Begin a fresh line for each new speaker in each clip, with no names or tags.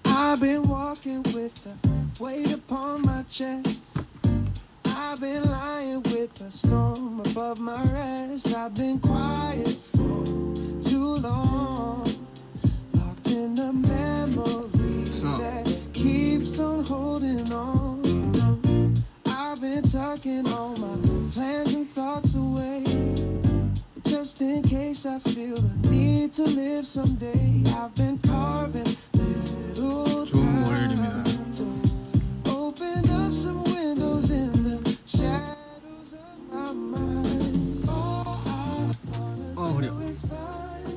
I've been walking with the weight upon my chest. I've been lying with a storm above my rest. I've been quiet for too long, locked in a memory that keeps on holding on. I've been tucking all my plans and thoughts away, just in case I feel the need to live someday. I've been carving little
좋은 월요일입니다.
open up some windows in the shadows of my mind. All I wanna
허리야.
do is find a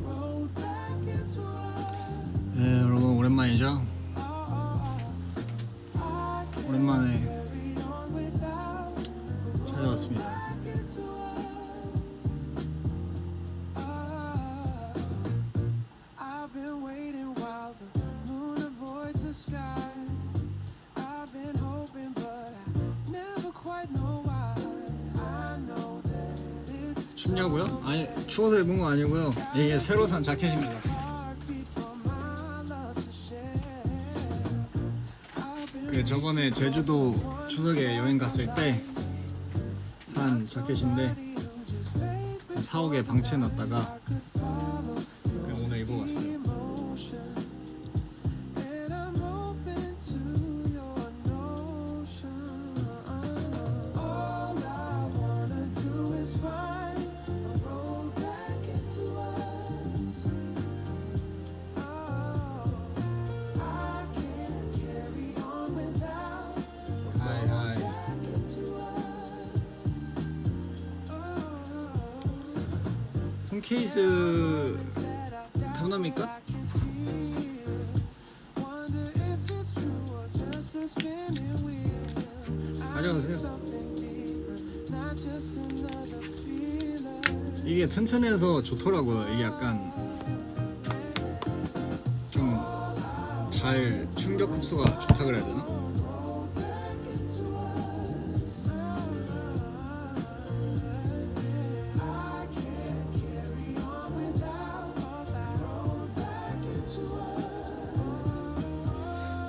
road back into us.
네, 여러분 오랜만이죠? 오랜만에
Carry on without
찾아왔습니다.
I've been waiting while the moon avoids the sky. I've been hoping, but I never quite know why. I know that it's
춥냐고요? 아니, 추워서 입은 거 아니고요. 이게 새로 산 자켓입니다.
heartbeat for my love to share. I've been
그 저번에 제주도 추석에 여행 갔을 때 산 자켓인데 사옥에 방치해놨다가 그냥 오늘 입어봤어요.
emotion, and I'm open to your notion. All I wanna do is find a road back into us. Oh, I can't carry on without
하이 하이.
back into us.
폰케이스 탐납니까?
Wonder if it's true or just a spinning wheel.
가져가세요.
Something deeper, not just another feeling.
이게 튼튼해서 좋더라고요. 이게 약간 좀 잘 충격 흡수가 좋다 그래야 되나?
I can't carry on without that road back into us.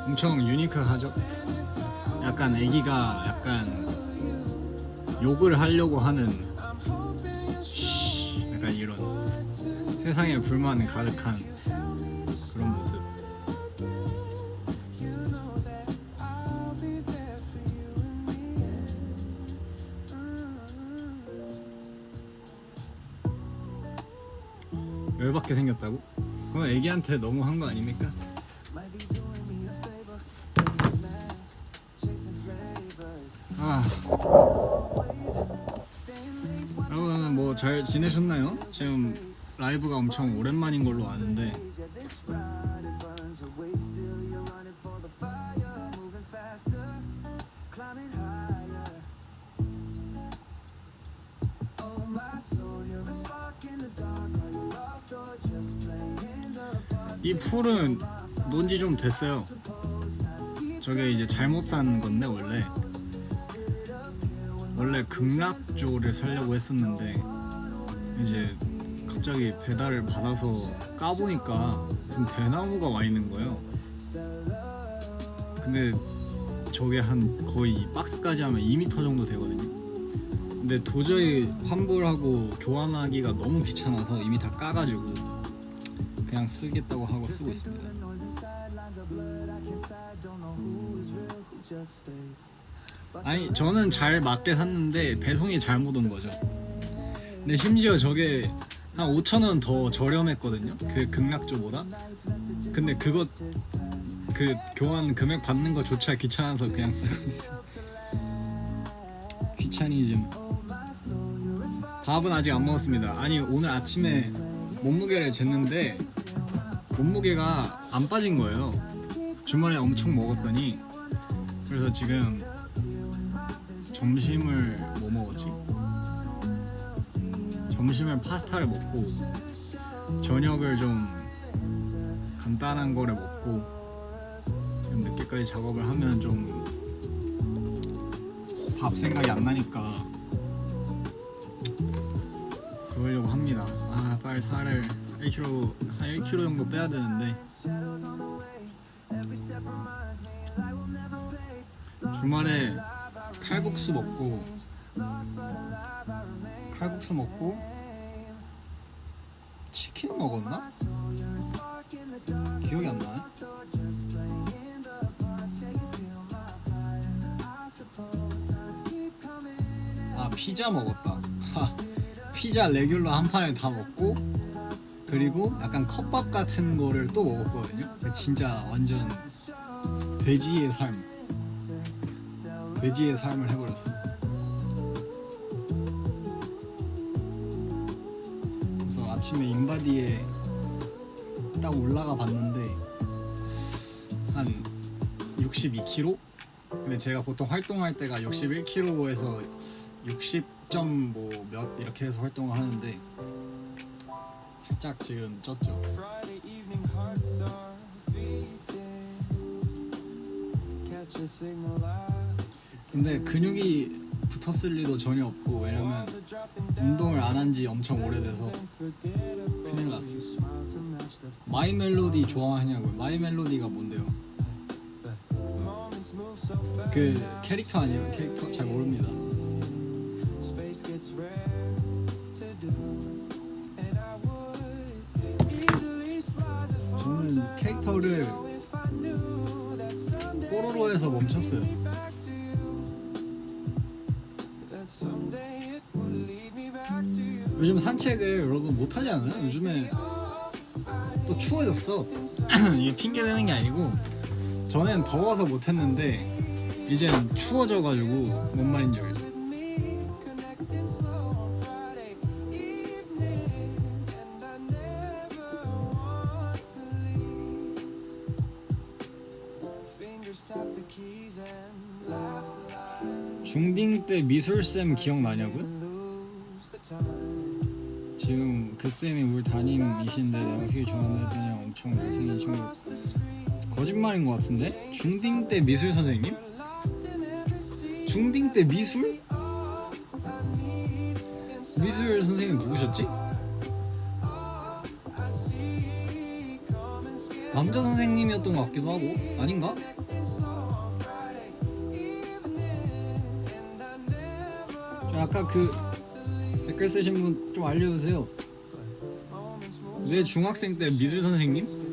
엄청 유니크하죠? 약간 애기가 약간 욕을 하려고 하는 약간 이런 세상에 불만 가득한 그런 모습.
You know that I'll be there for you in the end.
열받게 생겼다고? 그건 애기한테 너무 한 거 아닙니까?
Might be doing me a favor. Chasing flavors.
아,
Staying late,
여러분 뭐 잘 지내셨나요? 지금 라이브가 엄청 오랜만인 걸로 아는데
yeah, this ride it burns away. Still you're running for the fire, moving faster, climbing higher. Oh my soul, you're a spark in the dark. Are you lost or just playing the part?
이 풀은 논지 좀 됐어요. 저게 이제 잘못 산 건데 원래 극락조를 사려고 했었는데 이제 갑자기 배달을 받아서 까보니까 무슨 대나무가 와 있는 거예요. 근데 저게 한 거의 박스까지 하면 2m 정도 되거든요. 근데 도저히 환불하고 교환하기가 너무 귀찮아서 이미 다 까가지고 그냥 쓰겠다고 하고 쓰고 있습니다. 아니 저는 잘 맞게 샀는데 배송이 잘못 온 거죠. 근데 심지어 저게 한 5,000원 더 저렴했거든요. 그 극락조보다. 근데 그거 그 교환 금액 받는 거조차 귀찮아서 그냥 쓰고 있어요. 귀차니즘. 밥은 아직 안 먹었습니다. 아니 오늘 아침에 몸무게를 쟀는데 몸무게가 안 빠진 거예요. 주말에 엄청 먹었더니. 그래서 지금 점심을 뭐 먹었지? 점심을 파스타를 먹고 저녁을 좀 간단한 거를 먹고 늦게까지 작업을 하면 좀 밥 생각이 안 나니까 그러려고 합니다. 아 빨리 살을 1kg 한 1kg 정도 빼야 되는데 주말에 칼국수 먹고 치킨 먹었나? 기억이 안 나네. 아 피자 먹었다. 피자 레귤러 한 판을 다 먹고 그리고 약간 컵밥 같은 거를 또 먹었거든요. 진짜 완전 돼지의 삶을 해버렸어. 그래서 아침에 인바디에 딱 올라가 봤는데 한 62kg? 근데 제가 보통 활동할 때가 61kg에서 60점 뭐 몇 이렇게 해서 활동을 하는데 살짝 지금 쪘죠.
Friday evening hearts are beating. Catch a signal light.
근데 근육이 붙었을 리도 전혀 없고 왜냐면 운동을 안 한 지 엄청 오래돼서 큰일 났어. 마이 멜로디 좋아하냐고요? 마이 멜로디가 뭔데요? 그 캐릭터 아니에요? 캐릭터 잘 모릅니다.
Space gets rare to do. And I would easily slide the phone
저는 캐릭터를
if I knew that someday
뽀로로에서 멈췄어요.
back to you. That someday it would lead me back to you.
요즘 산책을 여러분 못 하지 않아요? 요즘에 또 추워졌어. 이게 핑계 대는 게 아니고 전엔 더워서 못 했는데 이젠 추워져가지고 뭔 말인지 알죠?
Connecting slow on Friday evening. And I never want to leave. Fingers tap the keys and laugh loud.
중딩 때 미술쌤 기억나냐고요?
Lose the time.
지금 그 쌤이 우리 담임이신데 내가 되게 좋아한다 했더니 엄청 잘생긴 친구. 거짓말인 것 같은데? 중딩 때 미술 선생님? 중딩 때 미술? 미술 선생님 누구셨지? 남자 선생님이었던 것 같기도 하고 아닌가? 저 아까 그 댓글 쓰신 분 좀 알려주세요. 내 중학생 때 미술 선생님?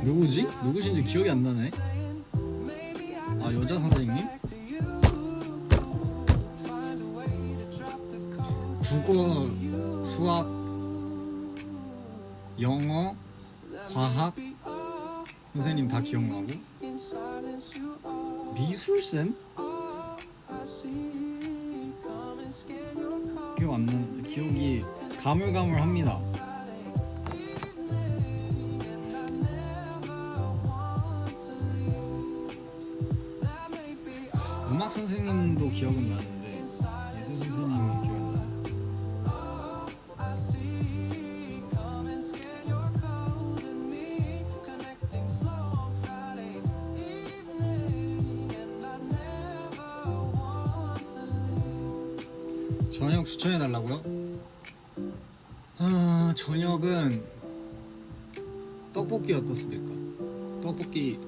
누구지? 누구신지 기억이 안 나네. 아 여자 선생님? 국어, 수학, 영어, 과학 선생님 다 기억나고 미술쌤? 기억 안 나는데 기억이 가물가물합니다. 음악 선생님도 기억은 나는데 예술 선생님이 기억이 안 나요. 저녁 추천해 달라고요? 저녁은 떡볶이 어떻습니까? 떡볶이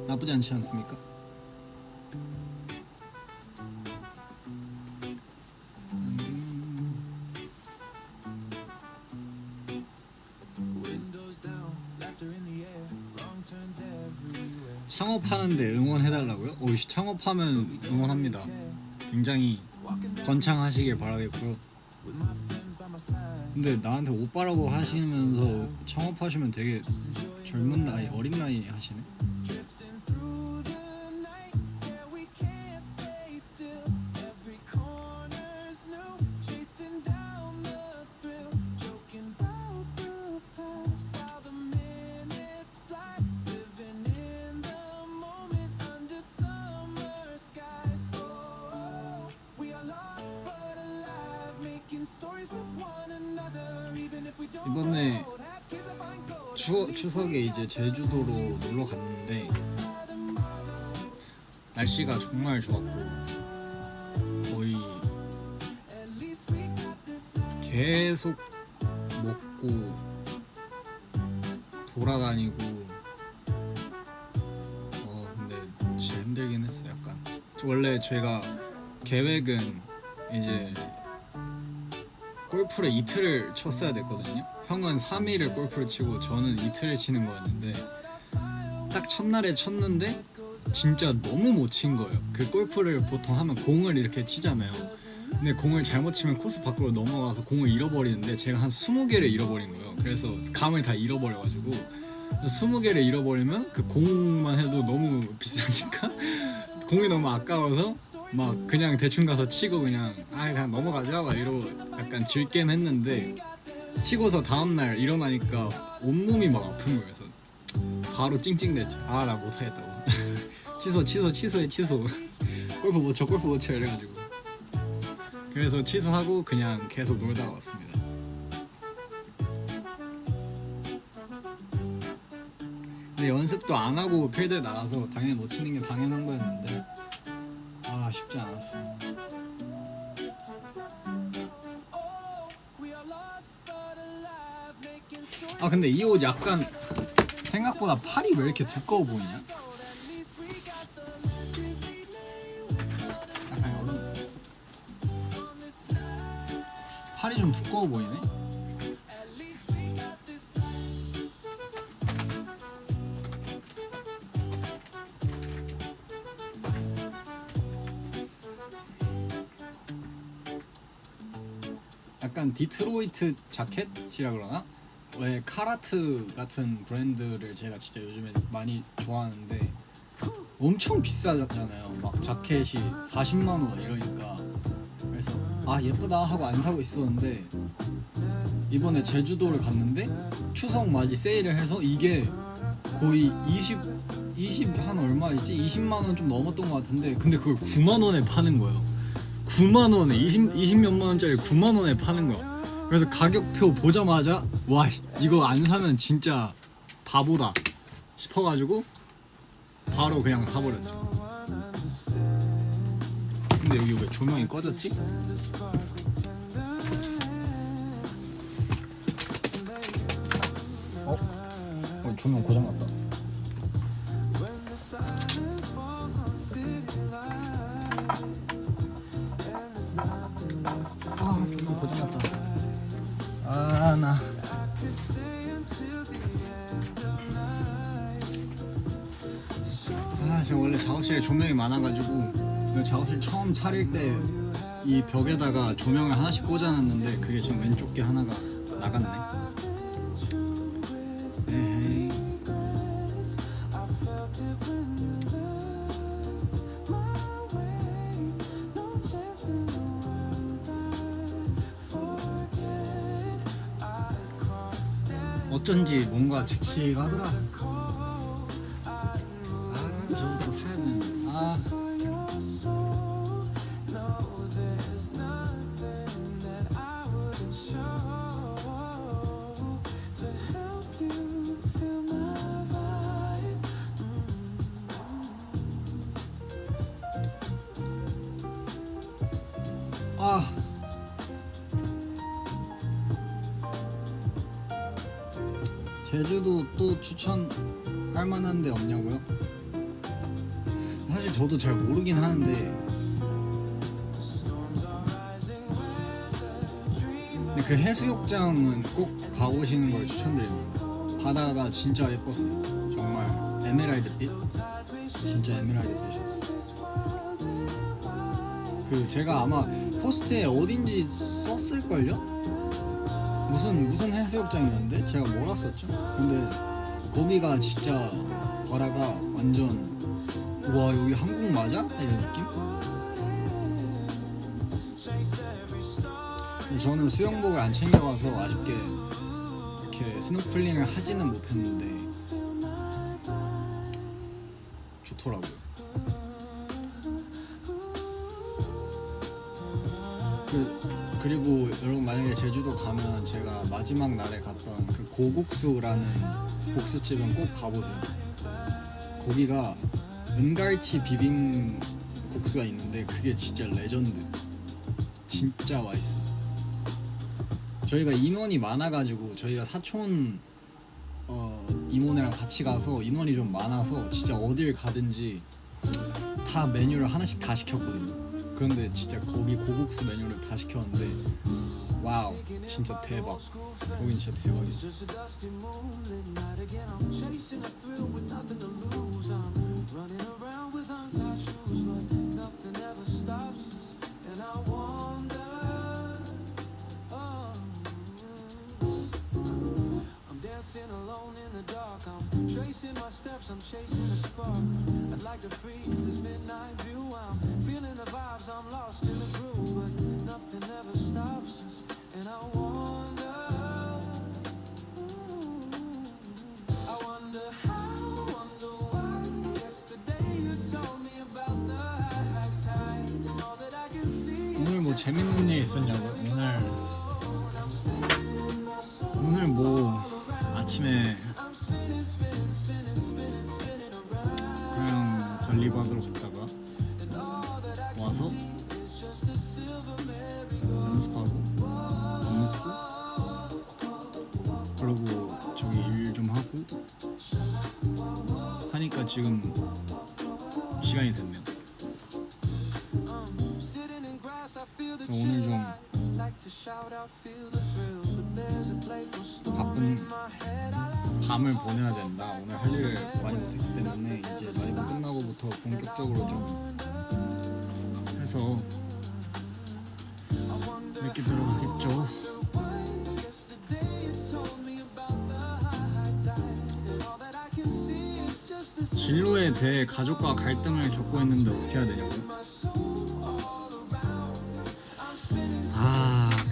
나쁘지 않지 않습니까? 창업하는데 응원해달라고요? 창업하면 응원합니다. 굉장히 번창하시길 바라겠고요. 근데 나한테 오빠라고 하시면서 창업하시면 되게 젊은 나이, 어린 나이 하시네.
Stories with one another, even
이번에 추석에 이제 제주도로 놀러 갔는데 날씨가 정말 좋았고 거의 계속 먹고 돌아다니고 근데 진짜 힘들긴 했어. 약간 원래 제가 계획은 이제 골프를 이틀을 쳤어야 됐거든요. 형은 3일을 골프를 치고 저는 이틀을 치는 거였는데 딱 첫날에 쳤는데 진짜 너무 못 친 거예요. 그 골프를 보통 하면 공을 이렇게 치잖아요. 근데 공을 잘못 치면 코스 밖으로 넘어가서 공을 잃어버리는데 제가 한 20개를 잃어버린 거예요. 그래서 감을 다 잃어버려가지고 20개를 잃어버리면 그 공만 해도 너무 비싸니까 공이 너무 아까워서 막 그냥 대충 가서 치고 그냥 넘어가자 막 이러고 약간 질겜 했는데 치고서 다음날 일어나니까 온몸이 막 아픈 거예요. 그래서 바로 찡찡댔죠. 나 못하겠다고. 취소해. 골프 못 쳐 이래가지고 그래서 취소하고 그냥 계속 놀다가 왔습니다. 근데 연습도 안 하고 필드에 나가서 당연히 못 치는 게 당연한 거였는데 쉽지 않았어. 근데 이 옷 약간 생각보다 팔이 왜 이렇게 두꺼워 보이냐? 약간 여기 팔이 좀 두꺼워 보이네? 약간 디트로이트 자켓이라 그러나? 왜 카라트 같은 브랜드를 제가 진짜 요즘에 많이 좋아하는데 엄청 비싸잖아요. 막 자켓이 40만 원 이러니까 그래서 예쁘다 하고 안 사고 있었는데 이번에 제주도를 갔는데 추석 맞이 세일을 해서 이게 거의 20 한 얼마였지? 20만 원 좀 넘었던 것 같은데 근데 그걸 9만 원에 파는 거예요. 9만 원에 20 몇만 원짜리 9만 원에 파는 거야. 그래서 가격표 보자마자 와 이거 안 사면 진짜 바보다 싶어가지고 바로 그냥 사버렸죠. 근데 여기 왜 조명이 꺼졌지? 조명 고장났다. 조명 고장났다. 제가 원래 작업실에 조명이 많아가지고 작업실 처음 차릴 때 이 벽에다가 조명을 하나씩 꽂아놨는데 그게 지금 왼쪽 게 하나가 나갔네. 에헤이. 어쩐지 뭔가 칙칙하더라. 저거 또 사야 되는데. 제주도 또 추천할 만한 데 없냐고요? 사실 저도 잘 모르긴 하는데 근데 그 해수욕장은 꼭 가보시는 걸 추천드립니다. 바다가 진짜 예뻤어요. 정말 에메랄드빛? 진짜 에메랄드빛이었어. 그 제가 아마 포스트에 어딘지 썼을걸요? 무슨 해수욕장이었는데 제가 몰랐었죠. 근데 거기가 진짜 바다가 완전 우와 여기 한국 맞아? 이런 느낌? 근데 저는 수영복을 안 챙겨가서 아쉽게 이렇게 스노클링을 하지는 못했는데 좋더라고요. 그 그리고 여러분 만약에 제주도 가면 제가 마지막 날에 갔던 그 고국수라는 국수집은 꼭 가보세요. 거기가 은갈치 비빔 국수가 있는데 그게 진짜 레전드. 진짜 맛있어. 저희가 인원이 많아가지고 저희가 사촌 이모네랑 같이 가서 인원이 좀 많아서 진짜 어딜 가든지 다 메뉴를 하나씩 다 시켰거든요. 그런데 진짜 거기 고국수 메뉴를 다 시켰는데 와우 진짜 대박. 거긴 진짜 대박이었어.
Dancing alone in the dark, I'm tracing my steps, I'm chasing a spark. I'd like to freeze this midnight view. I'm feeling the vibes, I'm lost in the groove, but nothing ever stops us. And I wonder how, wonder why. Yesterday you told me about the high tide, and all that I can see.
오늘 뭐 재밌는 일 있었냐고? 오늘 뭐 아침에 그냥 관리받으러 갔다가 와서 연습하고 밥 먹고 그러고 저기 일 좀 하고 하니까 지금 시간이 됐네요. 오늘 좀 바쁜 밤을 보내야 된다. 오늘 할 일을 많이 못했기 때문에 이제 라이브 끝나고부터 본격적으로 좀 해서 늦게 들어가겠죠. 진로에 대해 가족과 갈등을 겪고 있는데 어떻게 해야 되냐고.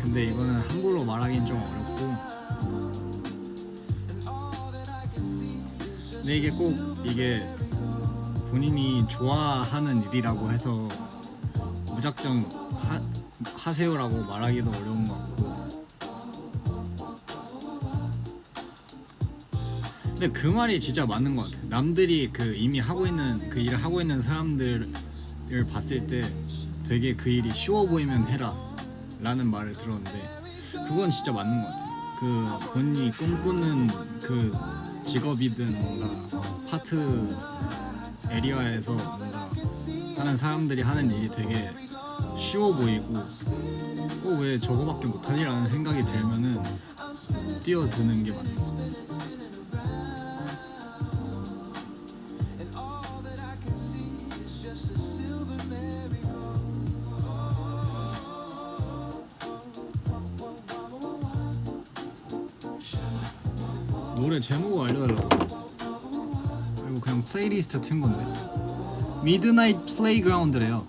근데 이거는 한글로 말하기는 좀 어렵고, 근데 이게 꼭 이게 본인이 좋아하는 일이라고 해서 무작정 하세요라고 말하기도 어려운 것 같고, 근데 그 말이 진짜 맞는 것 같아. 남들이 그 이미 하고 있는 그 일을 하고 있는 사람들을 봤을 때 되게 그 일이 쉬워 보이면 해라 라는 말을 들었는데 그건 진짜 맞는 것 같아. 그 본인이 꿈꾸는 그 직업이든 뭔가 파트 에리어에서 뭔가 하는 사람들이 하는 일이 되게 쉬워 보이고 왜 저거밖에 못하지? 라는 생각이 들면은 뛰어드는 게 맞는 것 같아. 노래 제목을 알려달라고. 그리고 그냥 플레이리스트 튼 건데 미드나잇 플레이그라운드래요.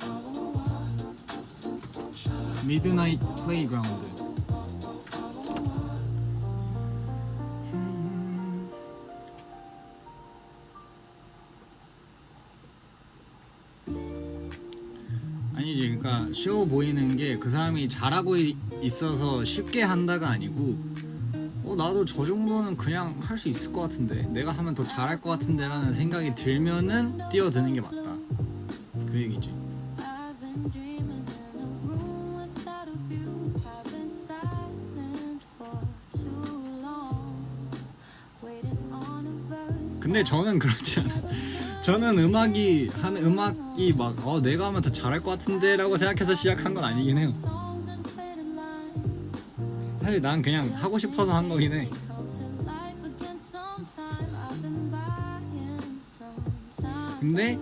미드나잇 플레이그라운드. 아니지, 그러니까 쉬워 보이는 게 그 사람이 잘하고 있어서 쉽게 한다가 아니고 나도 저 정도는 그냥 할 수 있을 것 같은데, 내가 하면 더 잘할 것 같은데 라는 생각이 들면은 뛰어드는 게 맞다, 그 얘기지. 근데 저는 그렇지 않아요. 저는 음악이 막 내가 하면 더 잘할 것 같은데 라고 생각해서 시작한 건 아니긴 해요. 사실 난 그냥 하고 싶어서 한 거긴 해. 근데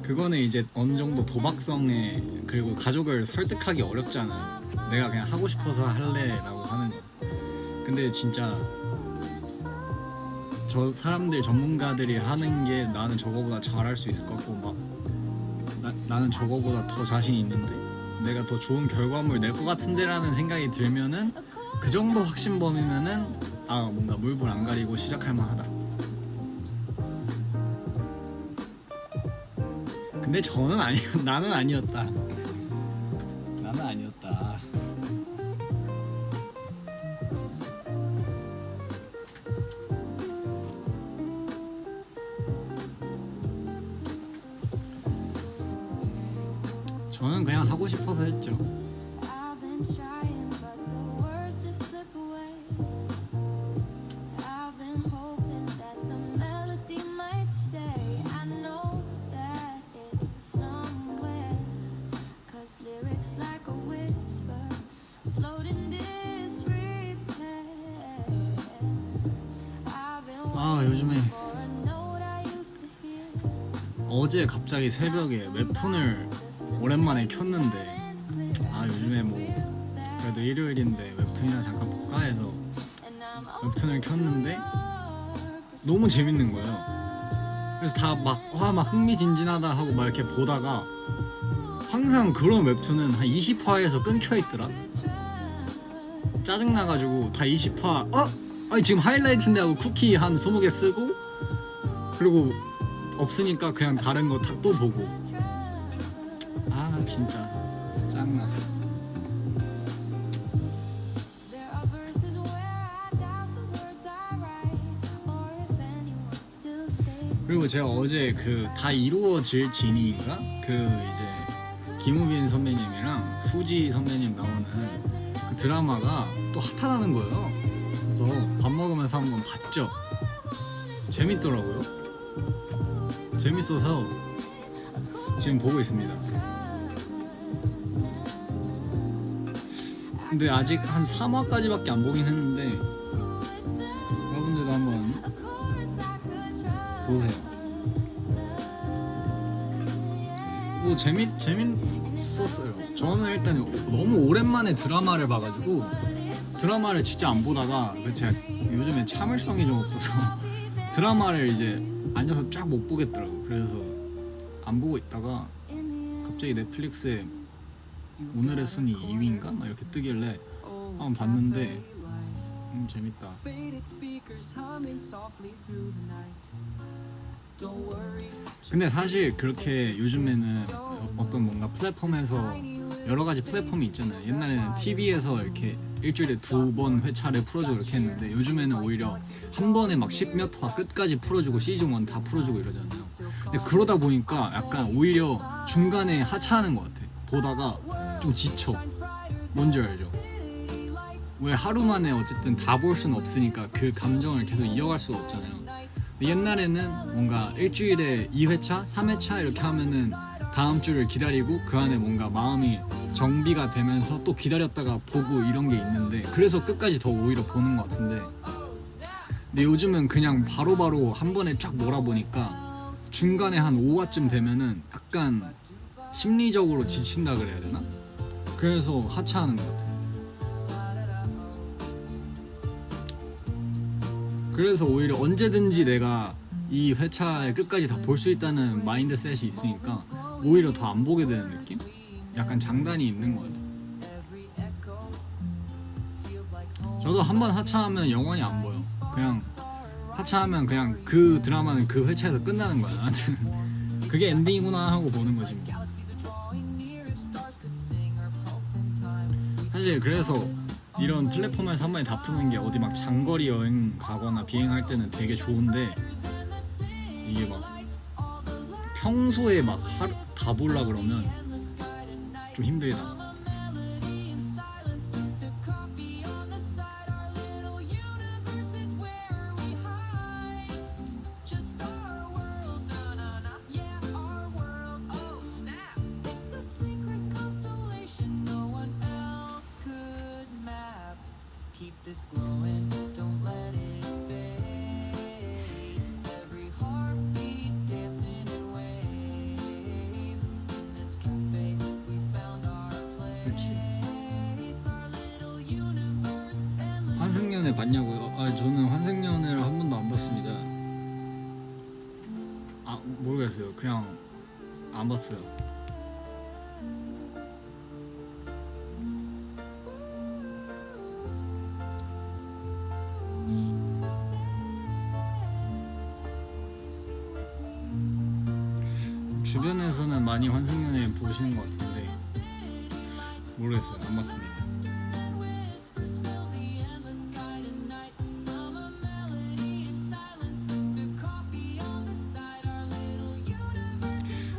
그거는 이제 어느 정도 도박성에, 그리고 가족을 설득하기 어렵잖아. 내가 그냥 하고 싶어서 할래 라고 하는 거. 근데 진짜 저 사람들, 전문가들이 하는 게 나는 저거보다 잘할 수 있을 것 같고, 막 나는 저거보다 더 자신이 있는데 내가 더 좋은 결과물 낼 것 같은데 라는 생각이 들면은, 그 정도 확신범이면은 뭔가 물불 안 가리고 시작할 만하다. 근데 나는 아니었다. 저는 그냥 하고 싶어서 했죠.
I've been trying, but the words just slip away. I've been hoping that the melody might stay. I know that it's somewhere, 'cause lyrics like a whisper float in this replay. I've been
아 요즘에
for a note I used to hear.
어제 갑자기 새벽에 웹툰을 오랜만에 켰는데 아 요즘에 뭐 그래도 일요일인데 웹툰이나 잠깐 볼까 해서 웹툰을 켰는데 너무 재밌는 거예요. 그래서 다 막 흥미진진하다 하고 막 이렇게 보다가 항상 그런 웹툰은 한 20화에서 끊겨 있더라. 짜증나가지고 다 20화 아니 지금 하이라이트인데 하고 쿠키 한 20개 쓰고 그리고 없으니까 그냥 다른 거 다 또 보고 아 진짜 짱나.
There are verses where I doubt the words I write, or if anyone still stays.
그리고 제가 어제 그 다 이루어질 진이인가 그 이제 김우빈 선배님이랑 수지 선배님 나오는 그 드라마가 또 핫하다는 거예요. 그래서 밥 먹으면서 한번 봤죠. 재밌더라고요. 재밌어서 지금 보고 있습니다. 근데 아직 한 3화까지밖에 안 보긴 했는데 여러분들도 한번 보세요. 뭐 재밌었어요. 저는 일단 너무 오랜만에 드라마를 봐가지고 드라마를 진짜 안 보다가 제가 요즘에 참을성이 좀 없어서 드라마를 이제 앉아서 쫙 못 보겠더라고. 그래서 안 보고 있다가 갑자기 넷플릭스에 오늘의 순위 2위인가? 막 이렇게 뜨길래 한번 봤는데 재밌다. 근데 사실 그렇게 요즘에는 어떤 뭔가 플랫폼에서 여러 가지 플랫폼이 있잖아요. 옛날에는 TV에서 이렇게 일주일에 2번 회차를 풀어주고 이렇게 했는데 요즘에는 오히려 한 번에 막 10몇 화 끝까지 풀어주고 시즌 1 다 풀어주고 이러잖아요. 근데 그러다 보니까 약간 오히려 중간에 하차하는 것 같아. 보다가 좀 지쳐. 뭔지 알죠? 왜 하루 만에 어쨌든 다 볼 수는 없으니까 그 감정을 계속 이어갈 수가 없잖아요. 옛날에는 뭔가 일주일에 2회차, 3회차 이렇게 하면은 다음 주를 기다리고 그 안에 뭔가 마음이 정비가 되면서 또 기다렸다가 보고 이런 게 있는데 그래서 끝까지 더 오히려 보는 것 같은데 근데 요즘은 그냥 바로바로 한 번에 쫙 몰아보니까 중간에 한 5화쯤 되면은 약간 심리적으로 지친다 그래야 되나? 그래서 하차하는 것 같아요. 그래서 오히려 언제든지 내가 이 회차의 끝까지 다 볼 수 있다는 마인드셋이 있으니까 오히려 더 안 보게 되는 느낌? 약간 장단이 있는 것 같아요. 저도 한번 하차하면 영원히 안 보여. 그냥 하차하면 그냥 그 드라마는 그 회차에서 끝나는 거야. 나한테 그게 엔딩이구나 하고 보는 거지 뭐. 사실 그래서 이런 플랫폼에서 한 번에 다 푸는 게 어디 막 장거리 여행 가거나 비행할 때는 되게 좋은데 이게 막 평소에 막 하루 다 보려 그러면 좀 힘들다.
This glowing, don't let it fade. Every heartbeat dancing in waves. In this cafe, we found our place. Our little universe.
환승연애 봤냐고요? 아 저는 환승연애를 한 번도 안 봤습니다. 아 모르겠어요. 그냥 안 봤어요. 주변에서는 많이 환승연애 보시는 것 같은데 모르겠어요. 안 봤습니다.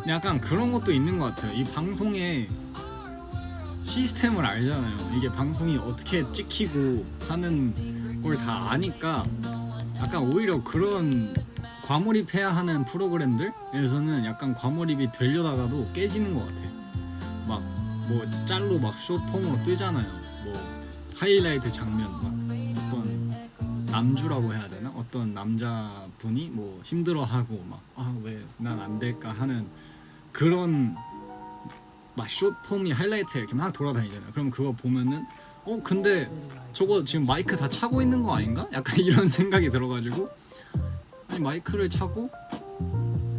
근데 약간 그런 것도 있는 것 같아요. 이 방송의 시스템을 알잖아요. 이게 방송이 어떻게 찍히고 하는 걸 다 아니까 약간 오히려 그런 과몰입해야 하는 프로그램들에서는 약간 과몰입이 되려다가도 깨지는 것 같아요. 막 뭐 짤로 막 숏폼으로 뜨잖아요. 뭐 하이라이트 장면 막 어떤 남주라고 해야 되나? 어떤 남자분이 뭐 힘들어하고 막 아 왜 난 안 될까 하는 그런 막 숏폼이 하이라이트 이렇게 막 돌아다니잖아요. 그럼 그거 보면은 근데 저거 지금 마이크 다 차고 있는 거 아닌가? 약간 이런 생각이 들어가지고 아니 마이크를 차고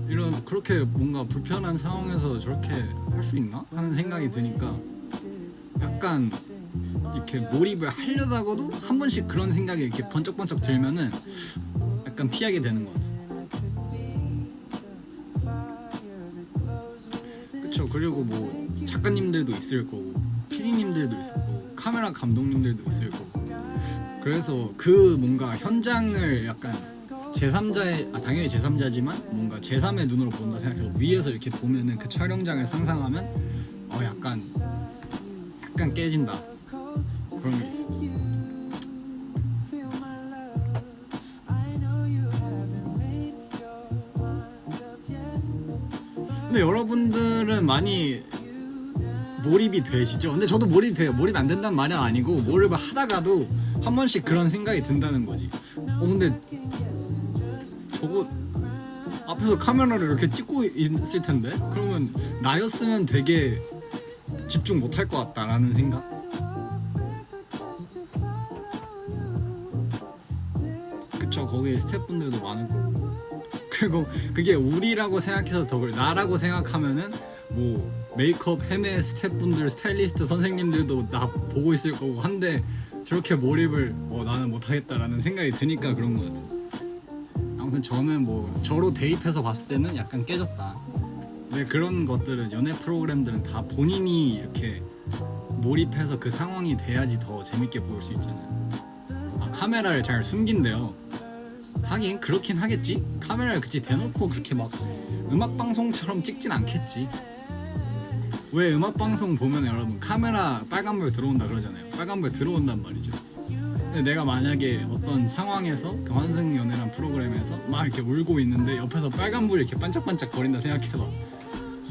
이런 그렇게 뭔가 불편한 상황에서 저렇게 할 수 있나? 하는 생각이 드니까 약간 이렇게 몰입을 하려다가도 한 번씩 그런 생각이 이렇게 번쩍번쩍 들면은 약간 피하게 되는 것 같아요. 그쵸. 그리고 뭐 작가님들도 있을 거고 PD님들도 있을 거고 카메라 감독님들도 있을 거고 그래서 그 뭔가 현장을 약간 제3자의 당연히 제3자지만 뭔가 제3의 눈으로 본다 생각해서 위에서 이렇게 보면은 그 촬영장을 상상하면 약간 깨진다 그런 게 있어. 근데 여러분들은 많이 몰입이 되시죠? 근데 저도 몰입이 돼요. 몰입 안 된다는 말이 아니고 몰입을 하다가도 한 번씩 그런 생각이 든다는 거지. 근데 저거 앞에서 카메라를 이렇게 찍고 있을 텐데 그러면 나였으면 되게 집중 못할 것 같다라는 생각? 그쵸. 거기에 스태프분들도 많을 거고 그리고 그게 우리라고 생각해서 더 그래. 나라고 생각하면은 뭐 메이크업 헤매 스태프분들 스타일리스트 선생님들도 나 보고 있을 거고 한데 저렇게 몰입을 나는 못하겠다라는 생각이 드니까 그런 것 같아. 아무튼 저는 뭐 저로 대입해서 봤을 때는 약간 깨졌다. 근데 그런 것들은 연애 프로그램들은 다 본인이 이렇게 몰입해서 그 상황이 돼야지 더 재밌게 볼 수 있잖아요. 카메라를 잘 숨긴대요. 하긴 그렇긴 하겠지. 카메라를 그치 대놓고 그렇게 막 음악방송처럼 찍진 않겠지. 왜 음악방송 보면 여러분 카메라 빨간불 들어온다 그러잖아요. 빨간불 들어온단 말이죠. 근데 내가 만약에 어떤 상황에서 그 환승연애란 프로그램에서 막 이렇게 울고 있는데 옆에서 빨간불이 이렇게 반짝반짝 거린다 생각해봐.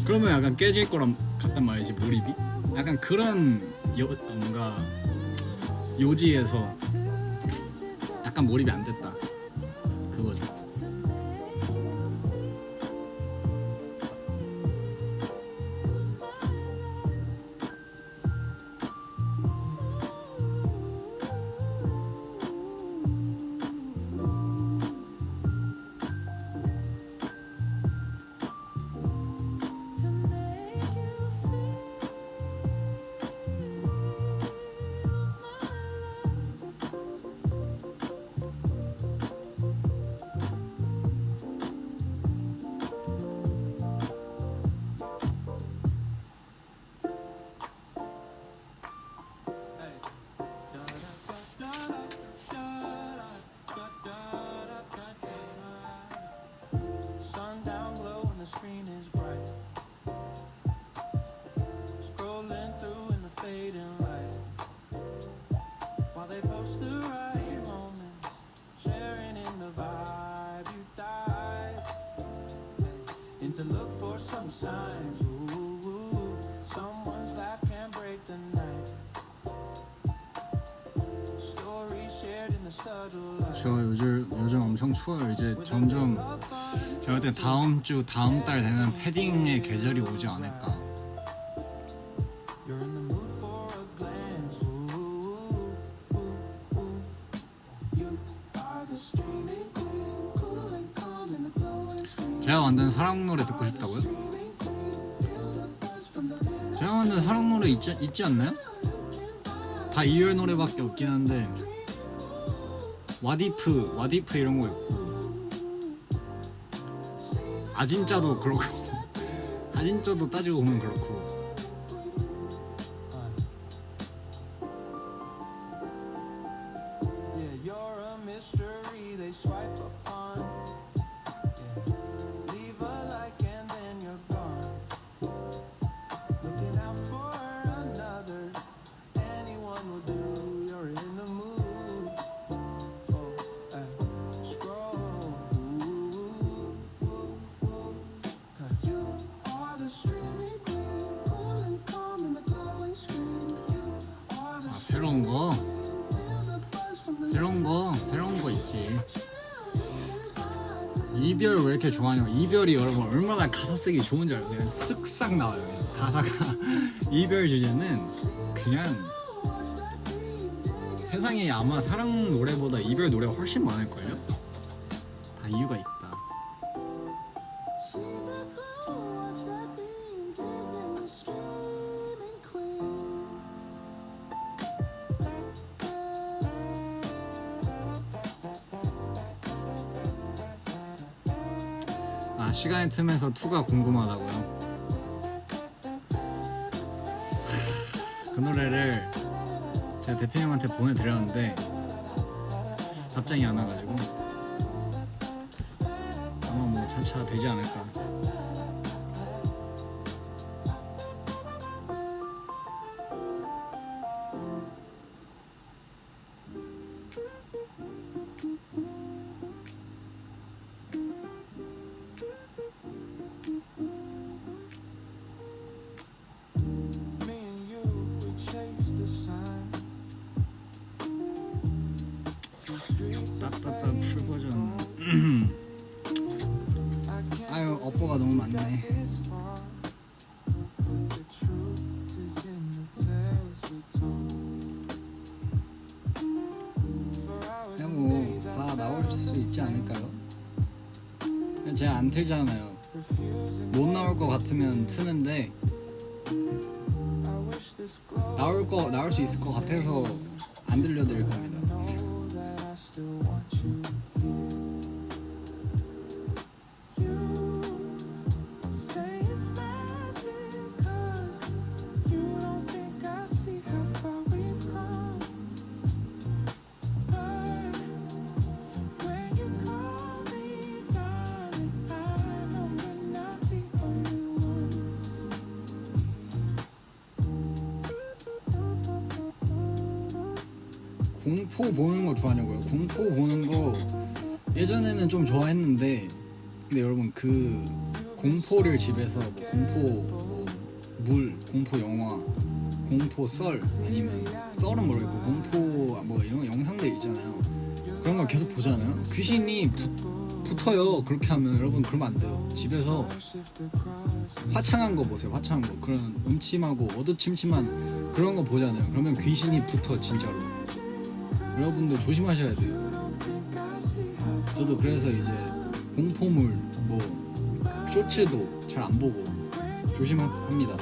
그러면 약간 깨질 거란 같단 말이지 몰입이. 약간 그런 뭔가 요지에서 약간 몰입이 안 됐다 그거죠.
Sundown glow and the screen is bright. Scrolling through in the fading light. While they post the right moments, sharing in the vibe you dive. And to look for some signs, ooh, someone's laugh can break the night. Stories shared in the subtle light.
저 요즘 엄청 추워요. 이제 점점 제가 볼 때 다음 주 다음 달 되면 패딩의 계절이 오지 않을까.
You're in the mood for a glance. Ooh, you are the streaming queen, cool and calm in the glowing screen.
제가 만든 사랑 노래 듣고 싶다고요? 제가 만든 사랑 노래 있지 않나요? 다 이별 노래밖에 없긴 한데 와디프 이런 거 있고 아진짜도 그렇고 아진짜도 따지고 보면 그렇고
Yeah, you're a mystery they swipe upon. Yeah. Leave a like and then you're gone.
새로운 거 있지. 이별 왜 이렇게 좋아하냐고. 이별이 여러분 얼마나 가사 쓰기 좋은 줄 알아요. 그냥 쓱싹 나와요. 그냥 가사가. 이별 주제는 그냥 세상에 아마 사랑 노래보다 이별 노래가 훨씬 많을걸요? 다 이유가 있다. 아, 시간의 틈에서 2가 궁금하다고요? 그 노래를 제가 대표님한테 보내드렸는데 답장이 안 와가지고 아마 뭐 차차 되지 않을까.
Me and you, we chase the sun.
따따따 풀 버전. 아유 업보가 너무 많네. 그냥 뭐 다 나올 수 있지 않을까요? 그냥 제가 안 틀잖아요. 못 나올 것 같으면 트는데 나올 수 있을 것 같아서 안 들려드릴 겁니다. 공포 보는 거 좋아하냐고요? 공포 보는 거 예전에는 좀 좋아했는데 근데 여러분 그 공포를 집에서 뭐 공포 공포 영화, 공포 썰 아니면 썰은 모르겠고 공포 뭐 이런 영상들 있잖아요. 그런 걸 계속 보잖아요. 귀신이 붙어요. 그렇게 하면 여러분 그러면 안 돼요. 집에서 화창한 거 보세요. 화창한 거 그런 음침하고 어두침침한 그런 거 보잖아요. 그러면 귀신이 붙어 진짜로. 여러분들 조심하셔야 돼요. 저도 그래서 이제 공포물 뭐 쇼츠도 잘 안 보고 조심합니다.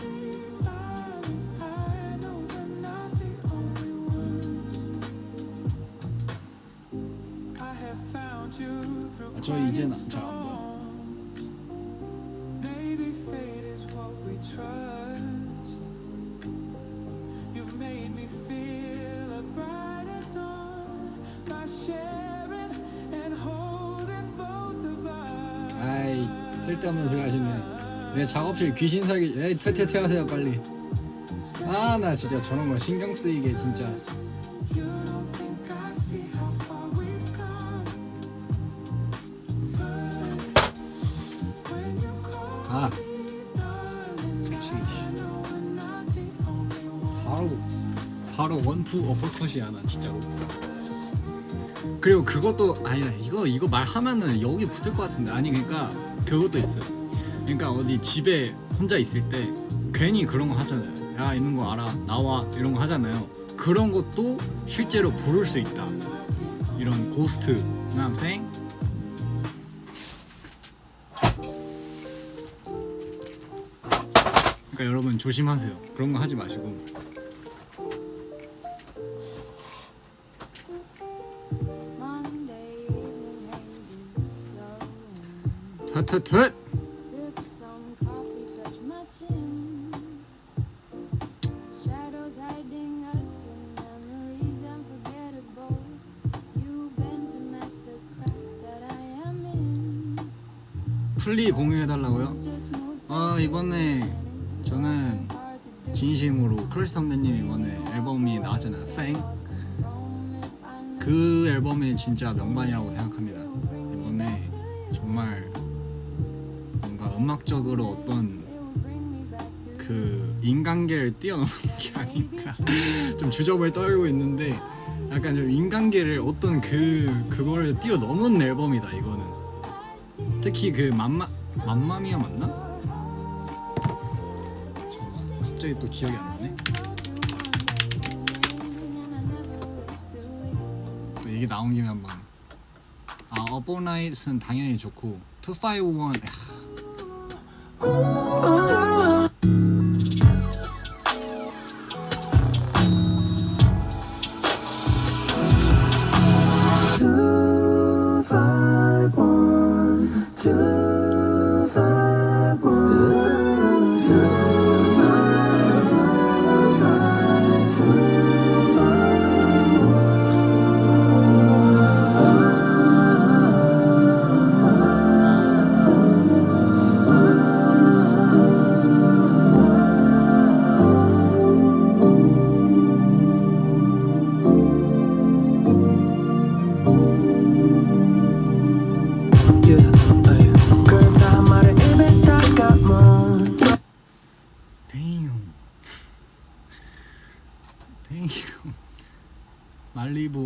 아, 저 이제는 잘 안 봐요. 아이 쓸데없는 소리 하시네. 내 작업실 귀신 살기. 에이 퇴퇴퇴 하세요 빨리. 아 나 진짜 저런 거 신경 쓰이게 진짜. 아 바로 원투 어퍼컷이야 나 진짜로. 그리고 그것도 아니다. 이거 말하면은 여기 붙을 것 같은데. 아니 그러니까 그것도 있어요. 그러니까 어디 집에 혼자 있을 때 괜히 그런 거 하잖아요. 야 있는 거 알아 나와 이런 거 하잖아요. 그런 것도 실제로 부를 수 있다. 이런 고스트 남생. 그러니까 여러분 조심하세요. 그런 거 하지 마시고. 텟텟텟. 플리 공유해달라고요? 이번에 저는 진심으로 크리스 선배님 이번에 앨범이 나왔잖아요. 팽. 그 앨범이 진짜 명반이라고 생각합니다. 이번에 정말 뭔가 음악적으로 어떤 그 그 인간계를 뛰어넘은 게 아닌가 좀 주접을 떨고 있는데 약간 좀 인간계를 어떤 그거를 뛰어넘은 앨범이다 이거는. 특히 그 맘마미아 맞나? 잠깐만 갑자기 또 기억이 안 나네. 또 얘기 나온 김에 한번 Up All Night은 당연히 좋고 251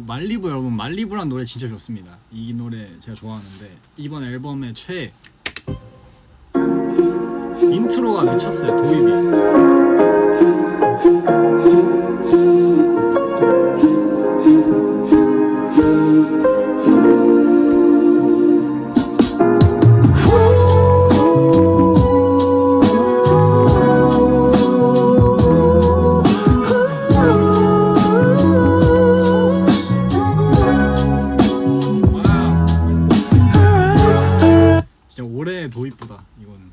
말리부 여러분, 말리부란 노래 진짜 좋습니다. 이 노래 제가 좋아하는데 이번 앨범의 인트로가 미쳤어요. 도입이 도입보다 이거는.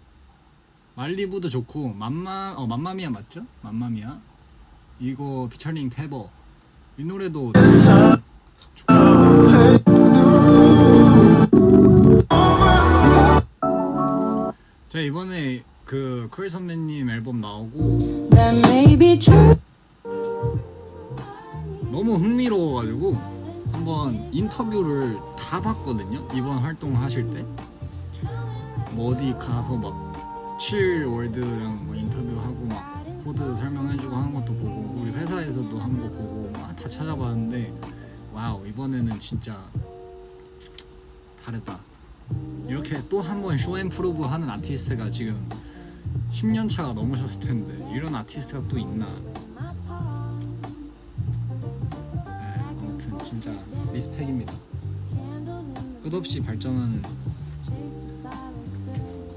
말리부도 좋고 맘마미아 맞죠? 맘마미아 이거 피처링 태버 이 노래도 제가 이번에 그 크리 선배님 앨범 나오고 너무 흥미로워가지고 한번 인터뷰를 다 봤거든요. 이번 활동하실 때 뭐 어디 가서 막 칠월드랑 뭐 인터뷰하고 막 코드 설명해주고 하는 것도 보고 우리 회사에서도 한 거 보고 막 다 찾아봤는데 와우 이번에는 진짜 다르다. 이렇게 또 한 번 쇼앤프루브 하는 아티스트가 지금 10년 차가 넘으셨을 텐데 이런 아티스트가 또 있나. 네, 아무튼 진짜 리스펙입니다. 끝없이 발전하는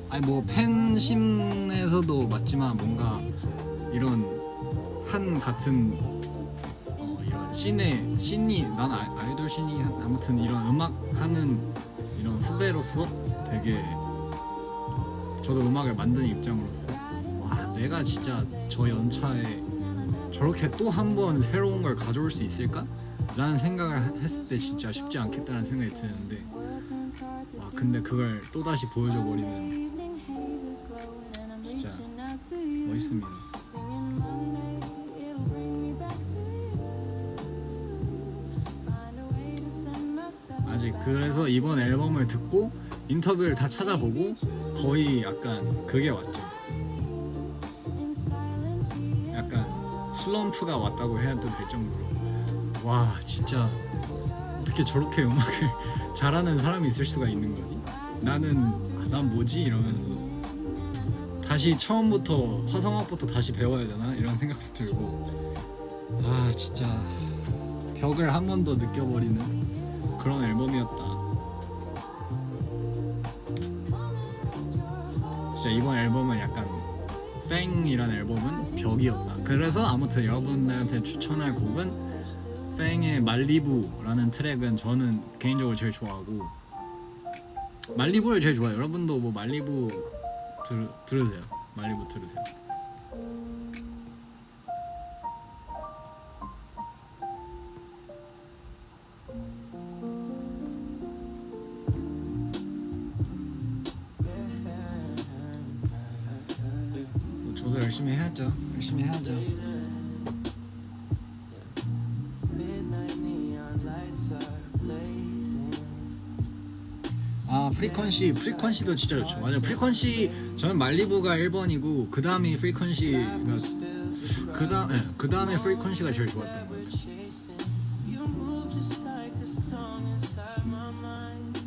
아니 뭐 팬심에서도 맞지만 뭔가 이런 한 같은 이런 씬이 난 아이돌 씬이 아무튼 이런 음악 하는 이런 후배로서 되게 저도 음악을 만드는 입장으로서 와 내가 진짜 저 연차에 저렇게 또 한 번 새로운 걸 가져올 수 있을까? 라는 생각을 했을 때 진짜 쉽지 않겠다는 생각이 드는데 와 근데 그걸 또다시 보여줘 버리는 진짜 멋있습니다. 아직 그래서 이번 앨범을 듣고 인터뷰를 다 찾아보고 거의 약간 그게 왔죠. 약간 슬럼프가 왔다고 해야 또 될 정도로 와 진짜 어떻게 저렇게 음악을 잘하는 사람이 있을 수가 있는 거지? 난 뭐지? 이러면서 다시 처음부터 화성학부터 다시 배워야 되나? 이런 생각도 들고 아 진짜 벽을 한 번 더 느껴버리는 그런 앨범이었다. 진짜 이번 앨범은 약간 팽이라는 앨범은 벽이었다. 그래서 아무튼 여러분들한테 추천할 곡은 팽의 말리부라는 트랙은 저는 개인적으로 제일 좋아하고 말리부를 제일 좋아해요. 여러분도 뭐 말리부 들으세요. 말리부 들으세요. 저도 열심히 해야죠. 프리퀀시도 진짜 좋죠. 맞아, 프리퀀시 저는 말리부가 1번이고 그 다음이 프리퀀시가 그 다음에 프리퀀시가 제일 좋았던 거예요.
You move just like a song inside my mind.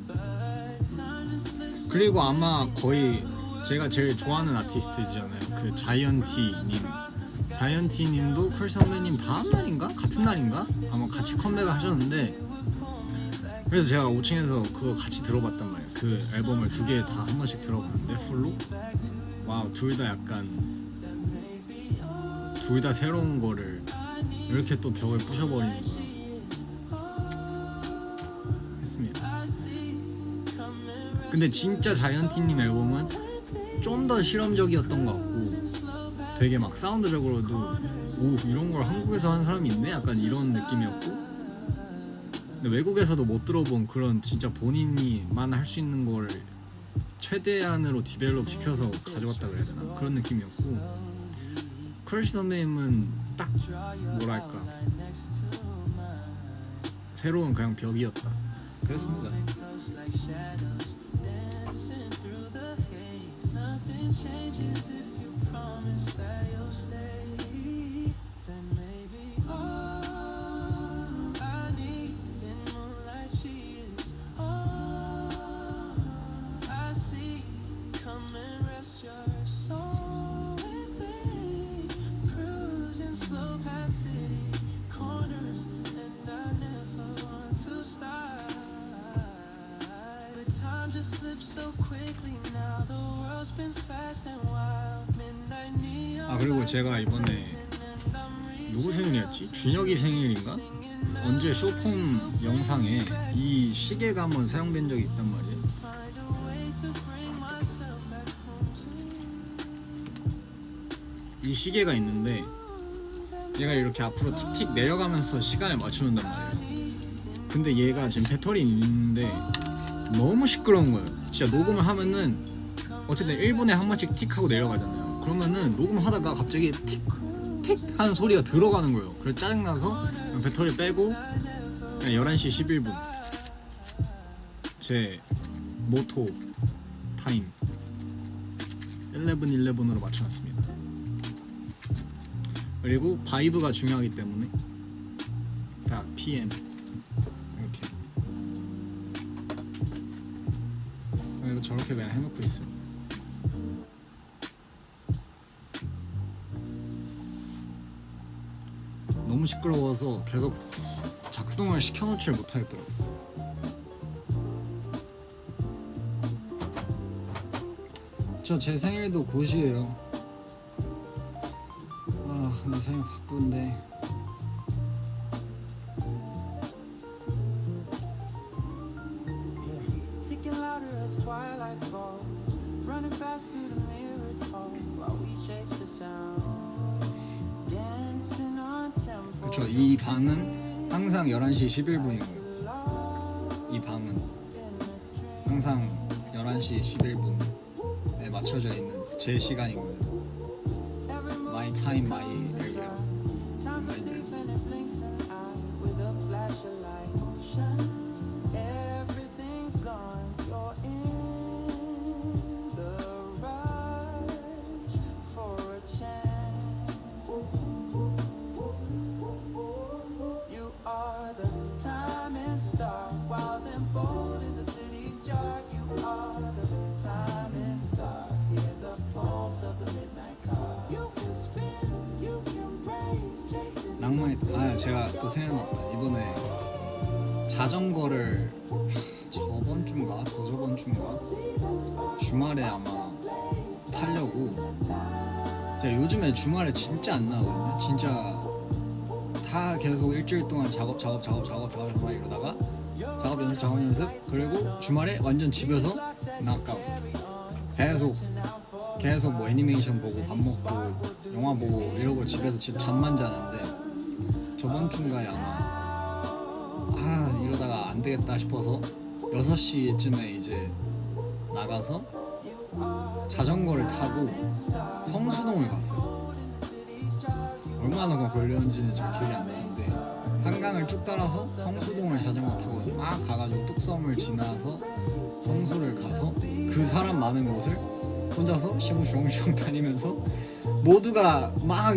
But time just slips
그리고 아마 거의 제가 제일 좋아하는 아티스트잖아요. 그 자이언티님도 쿨 선배님 다음 날인가 같은 날인가 아마 같이 컴백을 하셨는데, 그래서 제가 5층에서 그거 같이 들어봤단 말이에요. 그 앨범을 두 개 다 한 번씩 들어봤는데 풀로 와우, 둘 다 약간 둘 다 새로운 거를 이렇게 또 벽을 부셔버리는 거야 했습니다. 근데 진짜 자이언티님 앨범은 좀 더 실험적이었던 것 같고 되게 막 사운드적으로도 오, 이런 걸 한국에서 하는 사람이 있네? 약간 이런 느낌이었고, 근데 외국에서도 못 들어본 그런 진짜 본인이만 할 수 있는 걸 최대한으로 디벨롭 시켜서 가져왔다 그래야 되나? 그런 느낌이었고, 크러쉬 선배님은 딱 뭐랄까 새로운 그냥 벽이었다 그랬습니다.
nothing changes if you promise that you'll stay. Then maybe all I need in moonlight she is all I see. Come and rest your soul with me. Cruising slow past city corners, and I never want to stop. But time just slips so quickly now. The world spins fast and wild. Midnight neon.
아, 그리고 제가 이번에 누구 생일이었지? 준혁이 생일인가? 언제 쇼폼 영상에 이 시계가 한번 사용된 적이 있단 말이에요.
Find a way to bring myself back home to you.
이 시계가 있는데 얘가 이렇게 앞으로 틱틱 내려가면서 시간을 맞추는단 말이에요. 근데 얘가 지금 배터리 있는데 너무 시끄러운 거예요. 진짜 녹음을 하면은 어쨌든 1분에 한 번씩 틱 하고 내려가잖아요. 그러면은 녹음하다가 갑자기 틱 하는 소리가 들어가는 거예요. 그래서 짜증나서 그냥 배터리 빼고 그냥 11시 11분 제 모토 타임 11:11으로 맞춰놨습니다. 그리고 바이브가 중요하기 때문에 딱 PM 이렇게, 그리고 저렇게 그냥 해놓고 있어요. 너무 시끄러워서 계속 작동을 시켜놓지를 못하겠더라고요. 저 제 생일도 곧이에요. 아, 근데 생일 바쁜데.
Ticking louder as twilight falls, running fast through the mirrored hall while we chase the sound, dancing on tempo.
그쵸, 이 방은 항상 11시 11분이고요. 이 방은 항상 11시 11분에 맞춰져 있는 제 시간이고요. My time, my area.
Time's a thief and it blinks an eye with a flash of light. Shine. Everything's gone. You're in the rush for a chance. You are the time and star, wild and bold in the city's jar. You are the time and star. Hear the pulse of the midnight car. You can spin, you can race, chasing.
낭만이 제가 또 생각났다. 이번에 자전거를 저번 주인가 저저번 주인가 주말에 아마 타려고. 제가 요즘에 주말에 진짜 안 나거든요. 진짜 다 계속 일주일 동안 작업 이러다가 작업 연습 그리고 주말에 완전 집에서 낙가고 계속 뭐 애니메이션 보고 밥 먹고 영화 보고 이러고 집에서 진짜 잠만 자는데, 저번 주인가에 아마 이러다가 안 되겠다 싶어서 6시쯤에 이제 나가서 자전거를 타고 성수동을 갔어요. 얼마나 얼마나 걸렸는지는 잘 기억이 안 나는데 한강을 쭉 따라서 성수동을 자전거 타고 막 가가지고 뚝섬을 지나서 성수를 가서 그 사람 많은 곳을 혼자서 숑숑숑 다니면서 모두가 막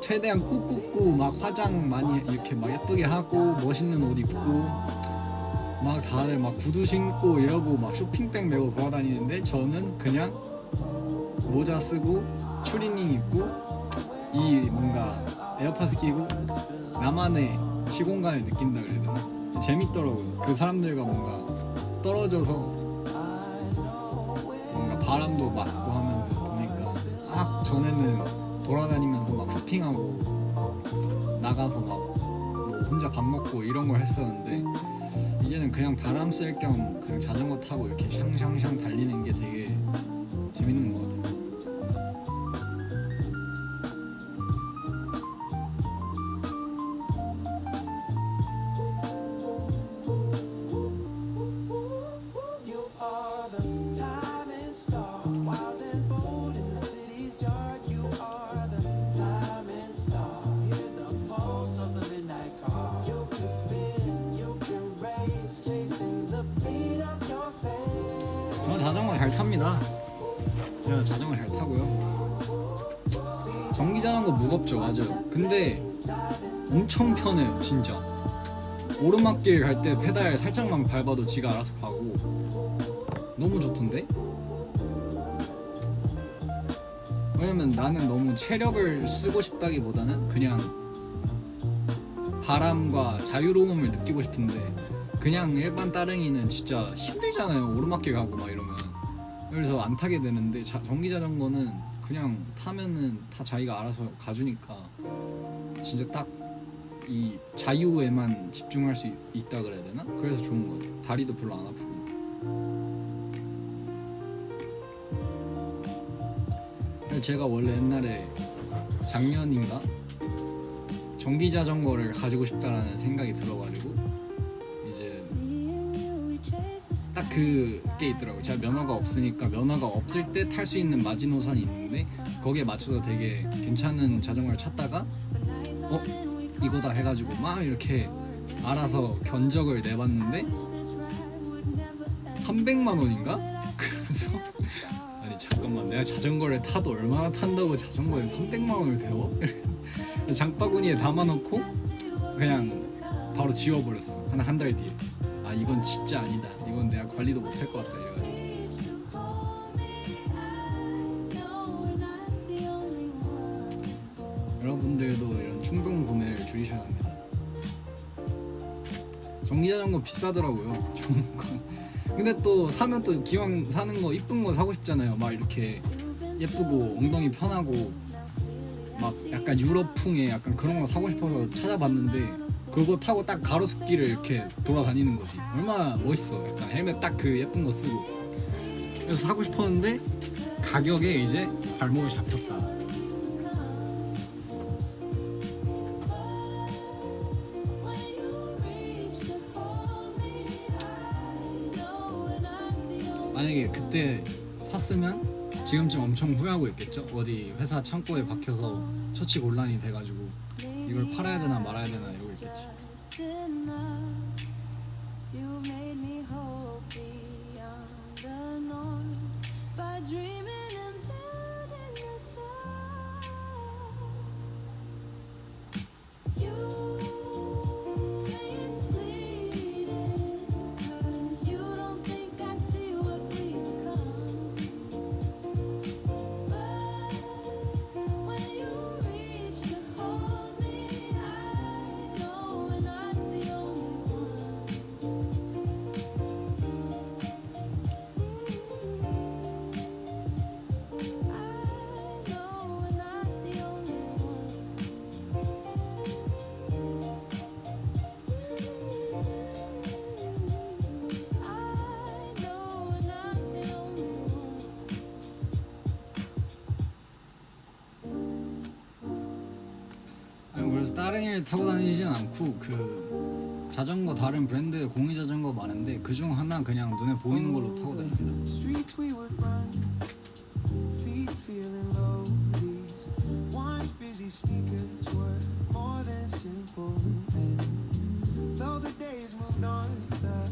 최대한 꾹꾹꾹 막 화장 많이 이렇게 막 예쁘게 하고 멋있는 옷 입고 막 다들 막 구두 신고 이러고 막 쇼핑백 메고 돌아다니는데 저는 그냥 모자 쓰고 추리닝 입고 이 뭔가 에어팟 끼고 나만의 시공간을 느낀다 그래야 되나? 재밌더라고요. 그 사람들과 뭔가 떨어져서 뭔가 바람도 맞고 하면서 보니까 막 전에는 돌아다니면서 막 쇼핑하고 나가서 막 뭐 혼자 밥 먹고 이런 걸 했었는데 이제는 그냥 바람 쐴 겸 그냥 자전거 타고 이렇게 샹샹샹 달리는 게 되게 재밌는 것 같아요.
You are the diamond star, wild and bold in the city's yard. You are the diamond star, hear the pulse of the midnight car. You can spin, you can race, chasing the beat of your face.
저는 자전거 잘 탑니다. 제가 자전거 잘 타고요. 전기 자전거 무겁죠, 맞아요. 근데 엄청 편해요, 진짜. 오르막길 갈 때 페달 살짝만 밟아도 지가 알아서 가고 너무 좋던데? 왜냐면 나는 너무 체력을 쓰고 싶다기보다는 그냥 바람과 자유로움을 느끼고 싶은데 그냥 일반 따릉이는 진짜 힘들잖아요. 오르막길 가고 막 이러면. 그래서 안 타게 되는데 전기 자전거는 그냥 타면은 다 자기가 알아서 가주니까 진짜 딱 이 자유에만 집중할 수 있다 그래야 되나? 그래서 좋은 것 같아요. 다리도 별로 안 아프고. 제가 원래 옛날에 작년인가 전기 자전거를 가지고 싶다라는 생각이 들어가지고 이제 딱 그게 있더라고요. 제가 면허가 없으니까 면허가 없을 때 탈 수 있는 마지노선이 있는데 거기에 맞춰서 되게 괜찮은 자전거를 찾다가 이거다 해가지고 막 이렇게 알아서 견적을 내봤는데 300만 원인가? 그래서 아니 잠깐만 내가 자전거를 타도 얼마나 탄다고 자전거에 300만 원을 태워? 장바구니에 담아놓고 그냥 바로 지워버렸어. 한 달 뒤에. 아 이건 진짜 아니다. 이건 내가 관리도 못할 것 같다 이래가지고. 여러분들도 이런 충동 구매를 줄이셔야 합니다. 전기자전거 비싸더라고요. 좋은 거. 근데 또 사면 또 기왕 사는 거 이쁜 거 사고 싶잖아요. 막 이렇게 예쁘고 엉덩이 편하고 막 약간 유럽풍의 약간 그런 거 사고 싶어서 찾아봤는데 그거 타고 딱 가로수길을 이렇게 돌아다니는 거지. 얼마나 멋있어. 약간 헬멧 딱 그 예쁜 거 쓰고. 그래서 사고 싶었는데 가격에 이제 발목을 잡혔다. 만약에 그때 샀으면 지금쯤 엄청 후회하고 있겠죠? 어디 회사 창고에 박혀서 처치곤란이 돼가지고 이걸 팔아야 되나 말아야 되나 이러고 있겠지. 그래서 따릉이를 타고 다니진 않고 그 자전거 다른 브랜드의 공유 자전거 많은데 그중 하나 그냥 눈에 보이는 걸로 타고 다닙니다.
Streets we would run, feet feeling low. These once busy these sneakers were more than simple. And though the days moved on, the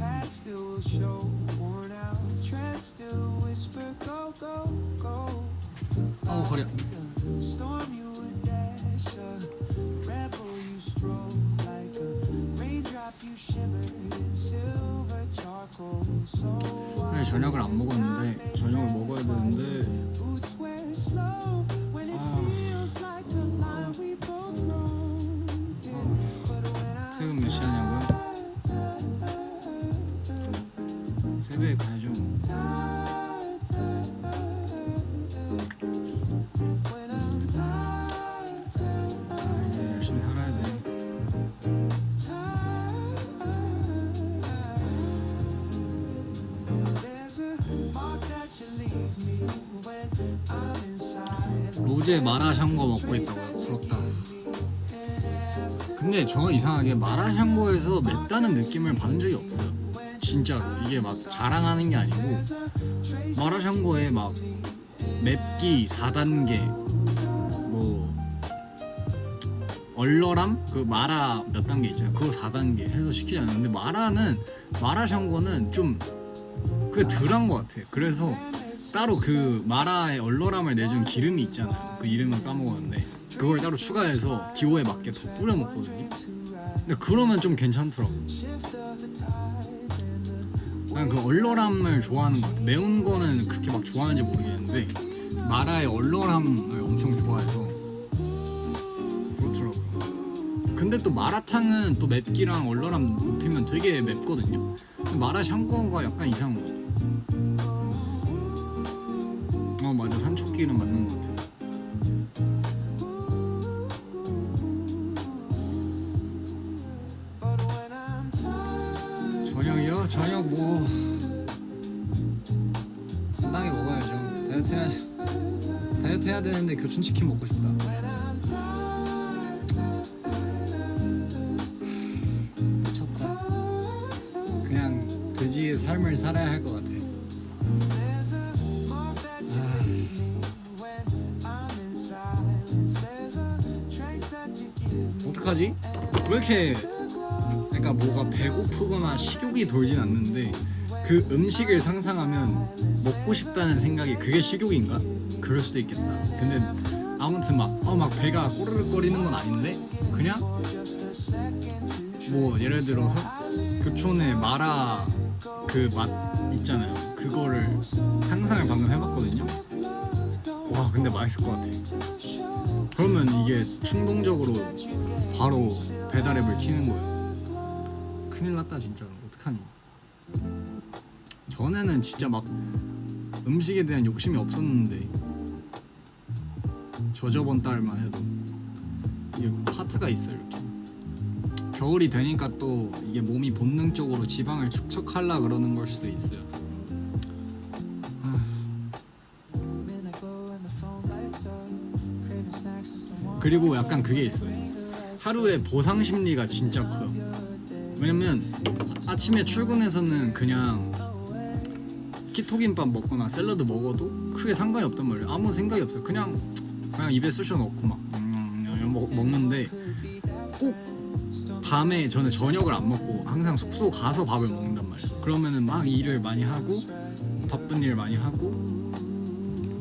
past still will show. Worn out treads still whisper, go, go, go.
아우 허리야.
Storm you would dash, a rebel you stroll like a raindrop you shimmered in silver charcoal. So
오늘 저녁을 안 먹었는데 저녁을 먹어야 되는데
boots wear slow when it feels like the line we both wrote. But when I
퇴근 몇 시 하냐고요? 새벽에 가야죠.
when I'm tired,
아, 이제 열심히 살아야 돼.
there's a mark that you leave me when I'm inside.
로제 마라샹궈 먹고 있다고요. 부럽다. 근데 저 이상하게 마라샹궈에서 맵다는 느낌을 받은 적이 없어요. 진짜로 이게 막 자랑하는 게 아니고 마라샹궈에 막 맵기 4단계 뭐 얼얼함? 그 마라 몇 단계 있잖아요. 그거 4단계 해서 시키지 않는데 마라샹궈는 좀 그게 덜한 것 같아. 그래서 따로 그 마라의 얼얼함을 내준 기름이 있잖아요. 그 이름은 까먹었는데 그걸 따로 추가해서 기호에 맞게 더 뿌려 먹거든요. 근데 그러면 좀 괜찮더라고. 난 그 얼얼함을 좋아하는 것 같아. 매운 거는 그렇게 막 좋아하는지 모르겠는데 마라의 얼얼함을 엄청 좋아해서 그렇더라고요. 근데 또 마라탕은 또 맵기랑 얼얼함 높이면 되게 맵거든요. 근데 마라샹궈가 약간 이상한 것 같아. 맞아, 산초기름 맞는 것 같아.
But when I'm tired,
저녁이요? 저녁 뭐 적당히 먹어야죠. 다이어트 해야 되는데 교촌치킨 먹고 싶다. 미쳤다. 그냥 돼지의 삶을 살아야 할 것 같아.
there's a mark that you leave me when I'm in silence. There's a trace that you give me.
어떡하지? 왜 이렇게 그러니까 뭐가 배고프거나 식욕이 돌진 않는데 그 음식을 상상하면 먹고 싶다는 생각이 그게 식욕인가? 그럴 수도 있겠다. 근데 아무튼 막 배가 꼬르륵거리는 건 아닌데 그냥 뭐 예를 들어서 교촌에 마라 그 맛 있잖아요. 그거를 상상을 방금 해봤거든요. 와 근데 맛있을 것 같아. 그러면 이게 충동적으로 바로 배달앱을 키는 거예요. 큰일 났다 진짜로. 어떡하니. 전에는 진짜 막 음식에 대한 욕심이 없었는데 저번 달만 해도 이게 파트가 있어요. 이렇게 겨울이 되니까 또 이게 몸이 본능적으로 지방을 축적하려 그러는 걸 수도 있어요.
Midnight glow and the phone lights up. Craving snacks and someone.
그리고 약간 그게 있어요. 하루에 보상 심리가 진짜 커요. 왜냐면 아침에 출근해서는 그냥 키토김밥 먹거나 샐러드 먹어도 크게 상관이 없단 말이에요. 아무 생각이 없어요. 그냥 입에 쑤셔 넣고 막 먹는데 꼭 밤에 저는 저녁을 안 먹고 항상 숙소 가서 밥을 먹는단 말이에요. 그러면은 막 일을 많이 하고 바쁜 일 많이 하고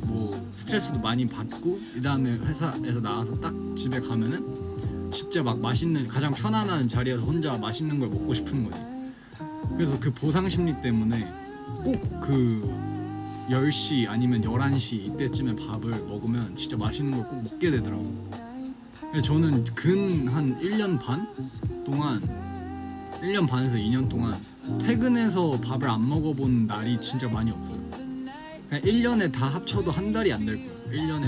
뭐 스트레스도 많이 받고 그 다음에 회사에서 나와서 딱 집에 가면은 진짜 막 맛있는 가장 편안한 자리에서 혼자 맛있는 걸 먹고 싶은 거지. 그래서 그 보상 심리 때문에 꼭 그 10시 아니면 11시 이때쯤에 밥을 먹으면 진짜 맛있는 걸 꼭 먹게 되더라고. 저는 근 한 1년 반 동안 1년 반에서 2년 동안 퇴근해서 밥을 안 먹어본 날이 진짜 많이 없어요. 그냥 1년에 다 합쳐도 한 달이 안 될 거예요. 1년에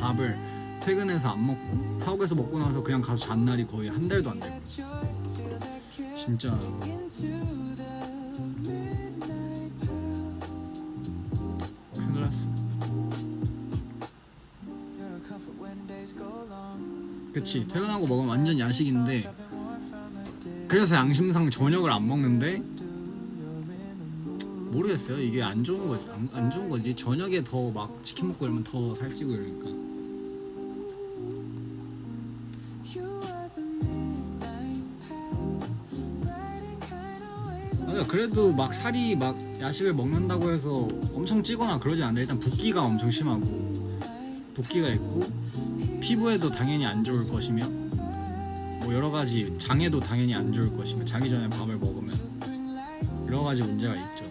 밥을 퇴근해서 안 먹고 사옥에서 먹고 나서 그냥 가서 잔 날이 거의 한 달도 안 될 거예요. 진짜 큰일 났어. 그치, 퇴근하고 먹으면 완전 야식인데 그래서 양심상 저녁을 안 먹는데 모르겠어요. 이게 안 좋은 거지. 안 좋은 거지. 저녁에 더 막 치킨 먹고 이러면 더 살찌고 이러니까 그래도 막 살이 막 야식을 먹는다고 해서 엄청 찌거나 그러진 않는데 일단 붓기가 엄청 심하고 붓기가 있고 피부에도 당연히 안 좋을 것이며 뭐 여러 가지 장에도 당연히 안 좋을 것이며 자기 전에 밥을 먹으면 여러 가지 문제가 있죠.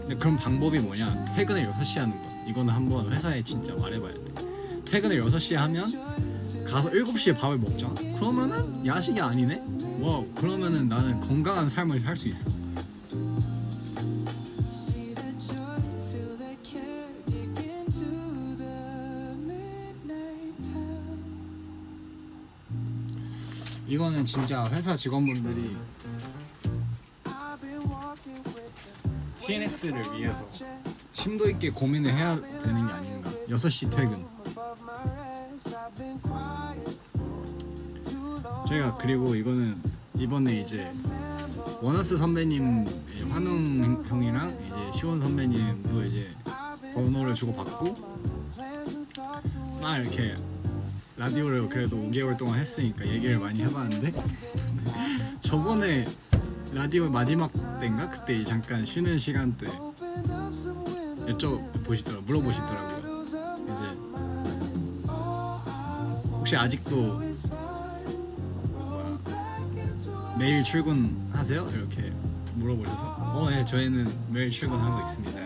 근데 그런 방법이 뭐냐? 퇴근을 6시에 하는 거. 이거는 한번 회사에 진짜 말해봐야 돼. 퇴근을 6시에 하면 가서 7시에 밥을 먹잖아? 그러면은 야식이 아니네? 와, 그러면은 나는 건강한 삶을 살 수 있어.
See the joy, feel the care, dig into the midnight hell.
이거는 진짜 회사 직원분들이
I've been walking with the
TNX를 위해서 심도 있게 고민을 해야 되는 게 아닌가. 6시 퇴근.
above my rest. I've been quiet for too long.
저희가 그리고 이거는 이번에 이제 원어스 선배님 환웅 형이랑 이제 시원 선배님도 이제 번호를 주고 받고 막 이렇게 라디오를 그래도 5개월 동안 했으니까 얘기를 많이 해봤는데 저번에 라디오 마지막 때인가 그때 잠깐 쉬는 시간 때 물어보시더라고요. 이제 혹시 아직도 매일 출근하세요? 이렇게 물어보셔서 네, 저희는 매일 출근하고 있습니다.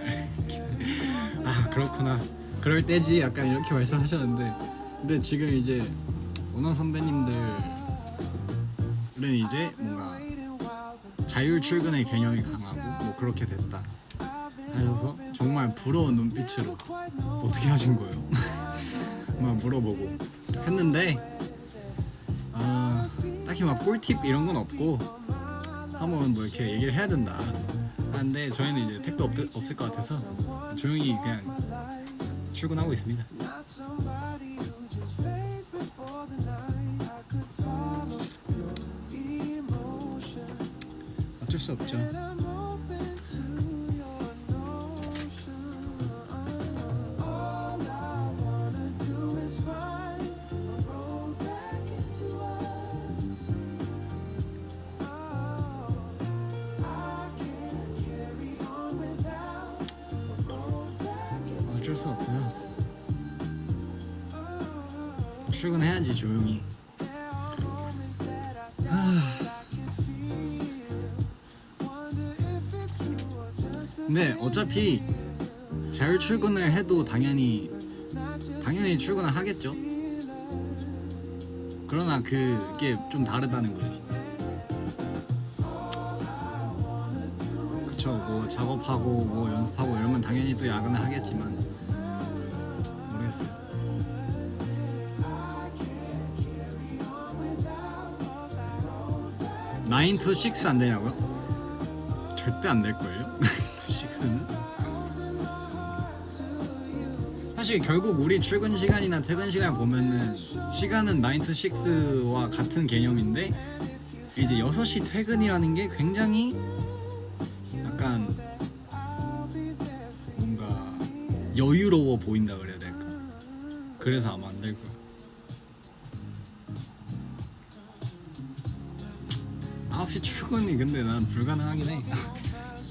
아, 그렇구나. 그럴 때지 약간 이렇게 말씀하셨는데 근데 지금 이제 원어 선배님들은 이제 뭔가 자율 출근의 개념이 강하고 뭐 그렇게 됐다 하셔서 정말 부러운 눈빛으로 어떻게 하신 거예요? 막 물어보고 했는데 딱히 막 꿀팁 이런 건 없고 한번 뭐 이렇게 얘기를 해야 된다 하는데 저희는 이제 택도 없을 것 같아서 조용히 그냥 출근하고 있습니다.
Not somebody who just fades before the night. I could follow your emotion.
어쩔 수 없죠.
And I'm open to your notion. All I wanna do is find a road back into us. Oh, I can't carry on without a road back into
어쩔 수 없어요. 출근해야지 조용히. 근데 어차피 자율 출근을 해도 당연히 출근을 하겠죠. 그러나 그게 좀 다르다는 거지. 그쵸. 뭐 작업하고 뭐 연습하고 이러면 당연히 또 야근을 하겠지만 모르겠어요. 9 to 6 안 되냐고요? 절대 안 될걸요? 9 to 6는? 사실 결국 우리 출근 시간이나 퇴근 시간 보면은 시간은 9 to 6와 같은 개념인데 이제 6시 퇴근이라는 게 굉장히 약간 뭔가 여유로워 보인다 그래야 될까? 그래서 아마 안 될 거야. 9시 출근이 근데 난 불가능하긴 해.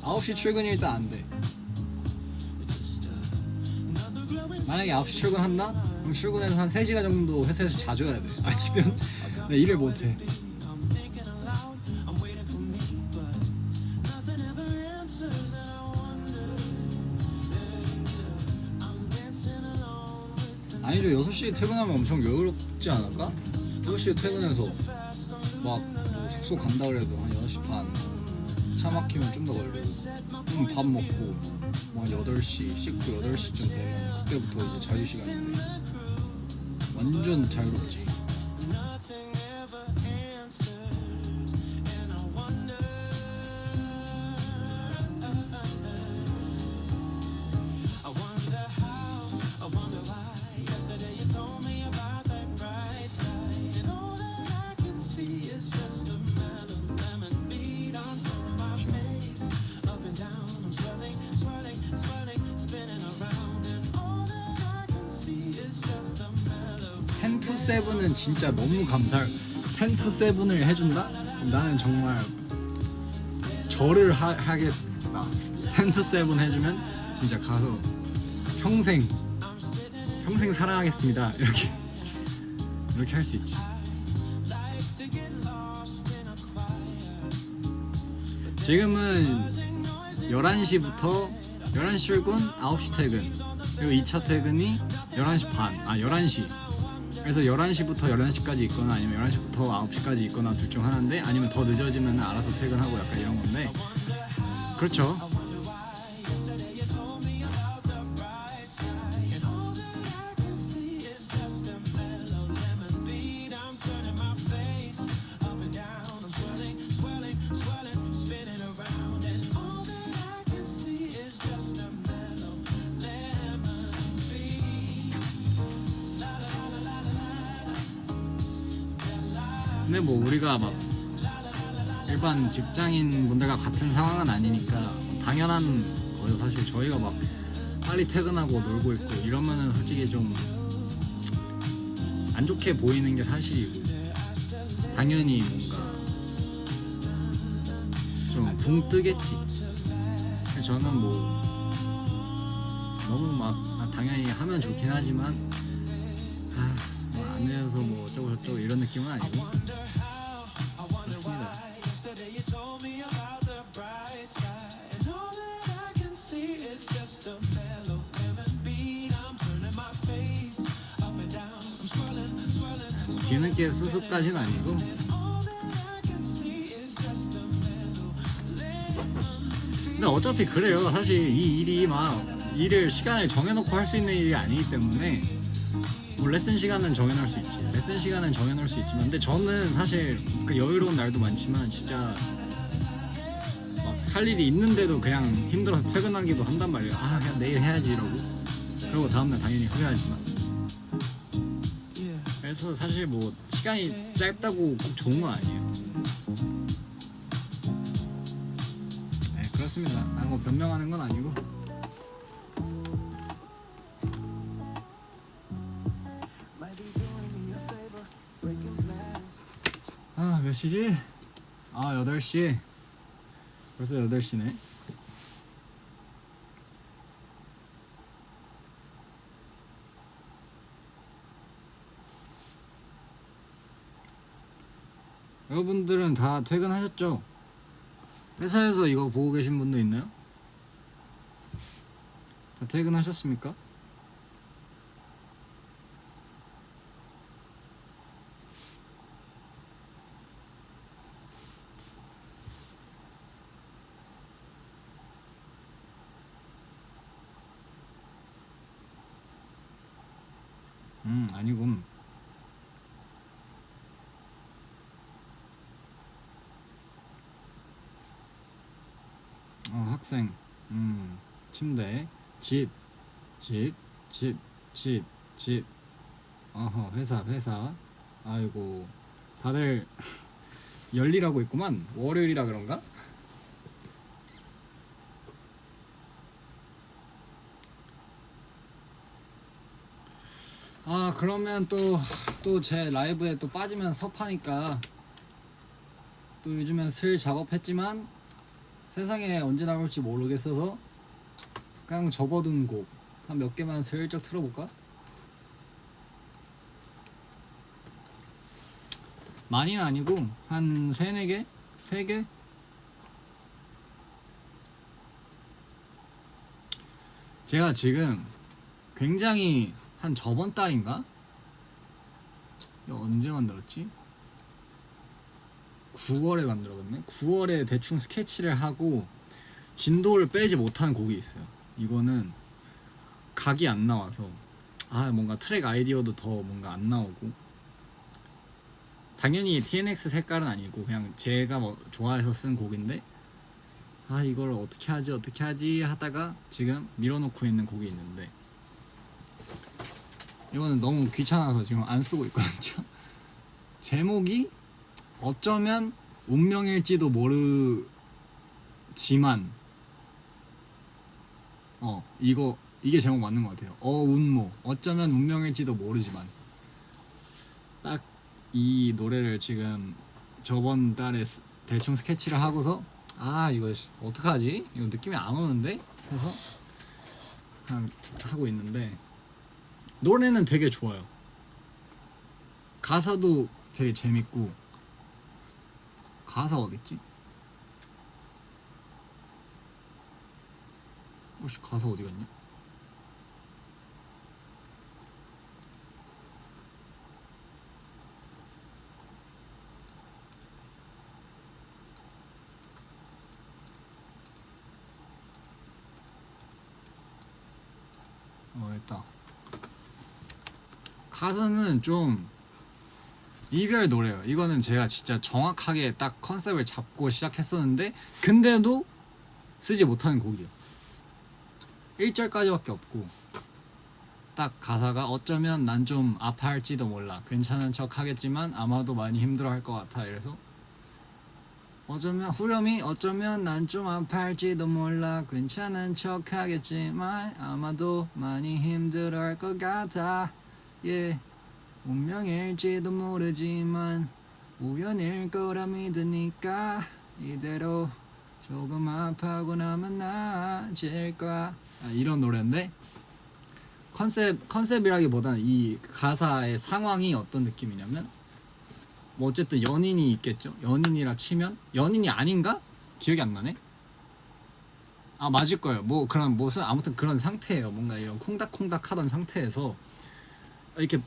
9시 출근이 일단 안 돼. 만약에 9시 출근한다? 그럼 출근해서 한 3시간 정도 회사에서 자줘야 돼. 아니면 나 일을 못 해. 아니죠. 6시에 퇴근하면 엄청 여유롭지 않을까? 6시에 퇴근해서 막 숙소 간다 그래도 한 6시 반 차 막히면 좀 더 걸리고 그럼 밥 먹고 뭐 한 8시 씻고 8시쯤 되면 그때부터 이제 자유시간인데 완전 자유롭지. 는 진짜 너무 감사할. 10 to 7을 해준다? 나는 정말 절을 하겠다. 10 to 7 해주면 진짜 가서 평생 사랑하겠습니다. 이렇게 할 수 있지. 지금은 11시부터 11시 출근, 9시 퇴근. 그리고 2차 퇴근이 11시 반, 11시. 그래서 11시부터 11시까지 있거나 아니면 11시부터 9시까지 있거나 둘 중 하나인데, 아니면 더 늦어지면 알아서 퇴근하고 약간 이런 건데. 그렇죠. 근데 뭐 우리가 막 일반 직장인 분들과 같은 상황은 아니니까 당연한 거예요. 사실 저희가 막 빨리 퇴근하고 놀고 있고 이러면은 솔직히 좀 안 좋게 보이는 게 사실이고, 당연히 뭔가 좀 붕 뜨겠지. 저는 뭐 너무 막 당연히 하면 좋긴 하지만 안 해서 뭐 어쩌고 저쩌고 이런 느낌은 아니고 그렇습니다. 뒤늦게 수습까지는 아니고 근데 어차피 그래요. 사실 이 일이 막 일을 시간을 정해놓고 할 수 있는 일이 아니기 때문에 뭐 레슨 시간은 정해놓을 수 있지. 레슨 시간은 정해놓을 수 있지만, 근데 저는 사실 그 여유로운 날도 많지만 진짜 막 할 일이 있는데도 그냥 힘들어서 퇴근하기도 한단 말이에요. 그냥 내일 해야지 이러고. 그리고 다음날 당연히 후회하지만. 그래서 사실 뭐 시간이 짧다고 꼭 좋은 건 아니에요. 네, 그렇습니다. 뭐 변명하는 건 아니고. 몇 시지? 8시. 벌써 8시네. 여러분들은 다 퇴근하셨죠? 회사에서 이거 보고 계신 분도 있나요? 다 퇴근하셨습니까? 아니군. 학생. 침대. 집. 회사. 아이고, 다들 열일하고 있구만. 월요일이라 그런가? 그러면 또 제 라이브에 또 빠지면 섭하니까, 또 요즘엔 슬 작업했지만 세상에 언제 나올지 모르겠어서 그냥 접어둔 곡 한 몇 개만 슬쩍 틀어볼까? 많이는 아니고 한 3-4개? 3개? 제가 지금 굉장히 한 저번 달인가? 이거 언제 만들었지? 9월에 만들었네. 9월에 대충 스케치를 하고 진도를 빼지 못한 곡이 있어요. 이거는 각이 안 나와서 뭔가 트랙 아이디어도 더 뭔가 안 나오고, 당연히 TNX 색깔은 아니고 그냥 제가 뭐 좋아해서 쓴 곡인데 이걸 어떻게 하지 하다가 지금 밀어놓고 있는 곡이 있는데, 이거는 너무 귀찮아서 지금 안 쓰고 있거든요. 제목이 어쩌면 운명일지도 모르지만, 이게 제목 맞는 것 같아요. 운모, 어쩌면 운명일지도 모르지만. 딱 이 노래를 지금 저번 달에 대충 스케치를 하고서 아 이거 어떡하지? 이거 느낌이 안 오는데? 해서 그냥 하고 있는데 노래는 되게 좋아요. 가사도 되게 재밌고. 가사 어딨지? 혹시 가사 어디 갔냐? 있다. 가사는 좀 이별 노래예요. 이거는 제가 진짜 정확하게 딱 컨셉을 잡고 시작했었는데 근데도 쓰지 못하는 곡이에요. 1절까지밖에 없고 딱 가사가 어쩌면 난 좀 아파할지도 몰라 괜찮은 척 하겠지만 아마도 많이 힘들어할 것 같아. 이래서 어쩌면 후렴이 어쩌면 난 좀 아파할지도 몰라 괜찮은 척 하겠지만 아마도 많이 힘들어할 것 같아. 예. 운명일지도 모르지만 우연일 거라 믿으니까 이대로 조금 아파하고 나면 나아질 거야. 이런 노래인데 컨셉이라기보다는 이 가사의 상황이 어떤 느낌이냐면 뭐 어쨌든 연인이 있겠죠. 연인이라 치면 연인이 아닌가? 기억이 안 나네. 아 맞을 거예요. 뭐 그런 무슨 아무튼 그런 상태예요. 뭔가 이런 콩닥콩닥하던 상태에서 이렇게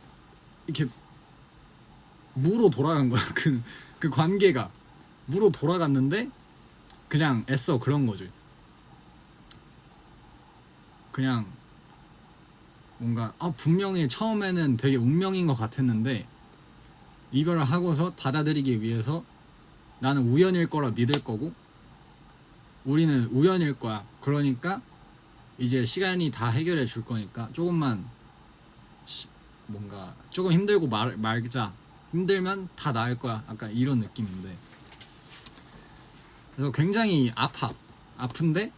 무로 돌아간 거야. 그 관계가 무로 돌아갔는데 그냥 애써 그런 거죠. 그냥 뭔가 분명히 처음에는 되게 운명인 것 같았는데 이별을 하고서 받아들이기 위해서 나는 우연일 거라 믿을 거고 우리는 우연일 거야. 그러니까 이제 시간이 다 해결해 줄 거니까 조금만 뭔가 조금 힘들고 말자. 힘들면 다 나을 거야. 약간 이런 느낌인데 그래서 굉장히 아픈데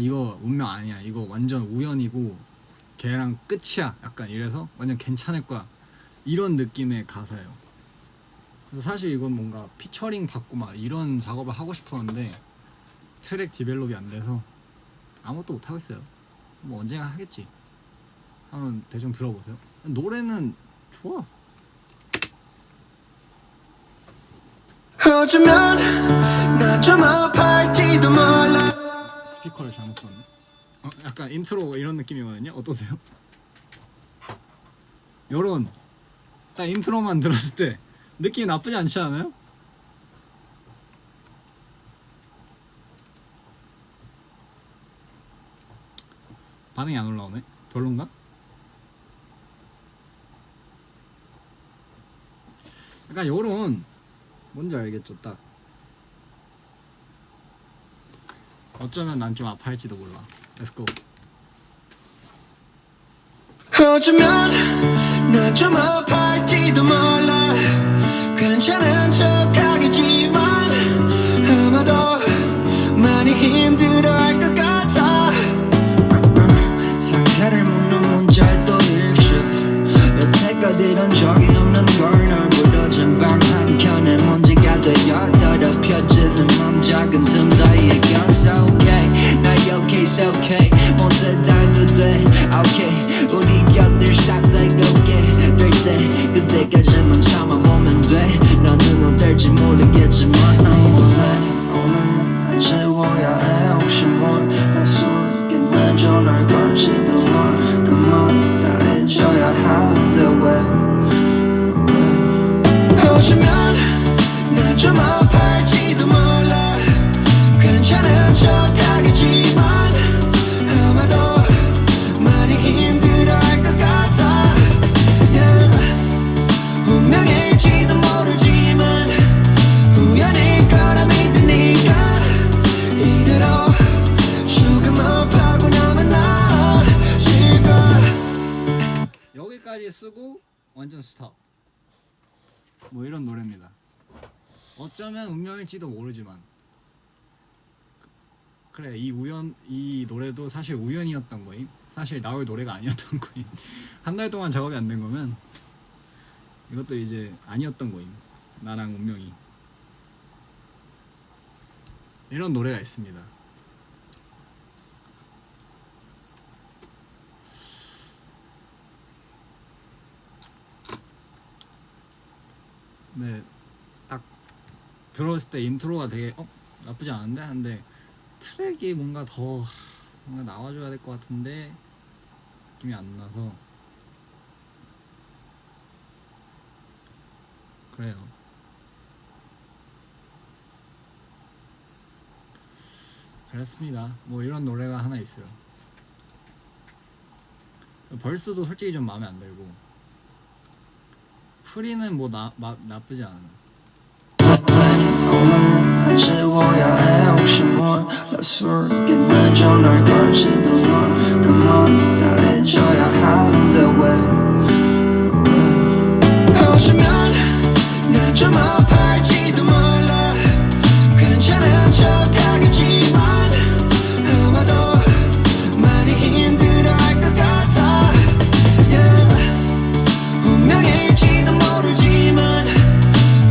이거 운명 아니야. 이거 완전 우연이고 걔랑 끝이야. 약간 이래서 완전 괜찮을 거야. 이런 느낌의 가사예요. 그래서 사실 이건 뭔가 피처링 받고 막 이런 작업을 하고 싶었는데 트랙 디벨롭이 안 돼서 아무것도 못 하고 있어요. 뭐 언젠가 하겠지. 한번 대충 들어보세요. 노래는 좋아.
어쩌면 난 좀 아파할지도 몰라.
스피커를 잘못 켰네. 약간 인트로 이런 느낌이거든요. 어떠세요? 요런 딱 인트로만 들었을 때 느낌이 나쁘지 않지 않아요? 반응이 안 올라오네. 별론가? 약간 요런 뭔지 알겠죠? 딱 어쩌면 난 좀 아파할지도 몰라. Let's go.
어쩌면 난 좀 아파할지도 몰라 괜찮은 척 하겠지만 아마도 많이 힘들어할 것 같아. 상태를 묻는 문자에 또 일십 여태껏 이런 적이 없는 걸 널 부러진 방 한켠에 먼지가 되어 더럽혀지는 맘 작은 틈 사이에 껴서 okay 나 okay it's okay 못돼 달도 돼 okay 우리 곁들 싹다가게 될 때 그때까지만 참아보면 돼 너는 어떨지 모르겠지만 난 못해 오늘 안 지워야 해 혹시 뭘내 속에 맺어 널 걸지도 뭘 그 말 다 해줘야 하는데 왜 어쩌면 난 좀 아파할지도 몰라 괜찮은 척 하겠지만 아마도 많이 힘들어할 것 같아. yeah. 운명일지도 모르지만 우연일 거라 믿으니까 이대로 조금 아파하고 나면 나아질 거야.
여기까지 쓰고 완전 스탑. 뭐 이런 노래입니다. 어쩌면 운명일지도 모르지만 그래 이 노래도 사실 우연이었던 거임. 사실 나올 노래가 아니었던 거임. 한 달 동안 작업이 안 된 거면 이것도 이제 아니었던 거임. 나랑 운명이 이런 노래가 있습니다. 네, 딱 들었을 때 인트로가 되게 나쁘지 않은데 한데 트랙이 뭔가 더 뭔가 나와줘야 될 것 같은데 느낌이 안 나서 그래요. 그렇습니다. 뭐 이런 노래가 하나 있어요. 벌스도 솔직히 좀 마음에 안 들고 프리는 뭐 나쁘지 않아.
还是我要爱혹시 몰라 술기만 좀 널 걸지도 널 Come on 다 해줘야 하는데 왜 오시면 난 좀 아파할지도 몰라 괜찮은 척하겠지만 아마도 많이 힘들어할 것 같아 yeah. 운명일지도 모르지만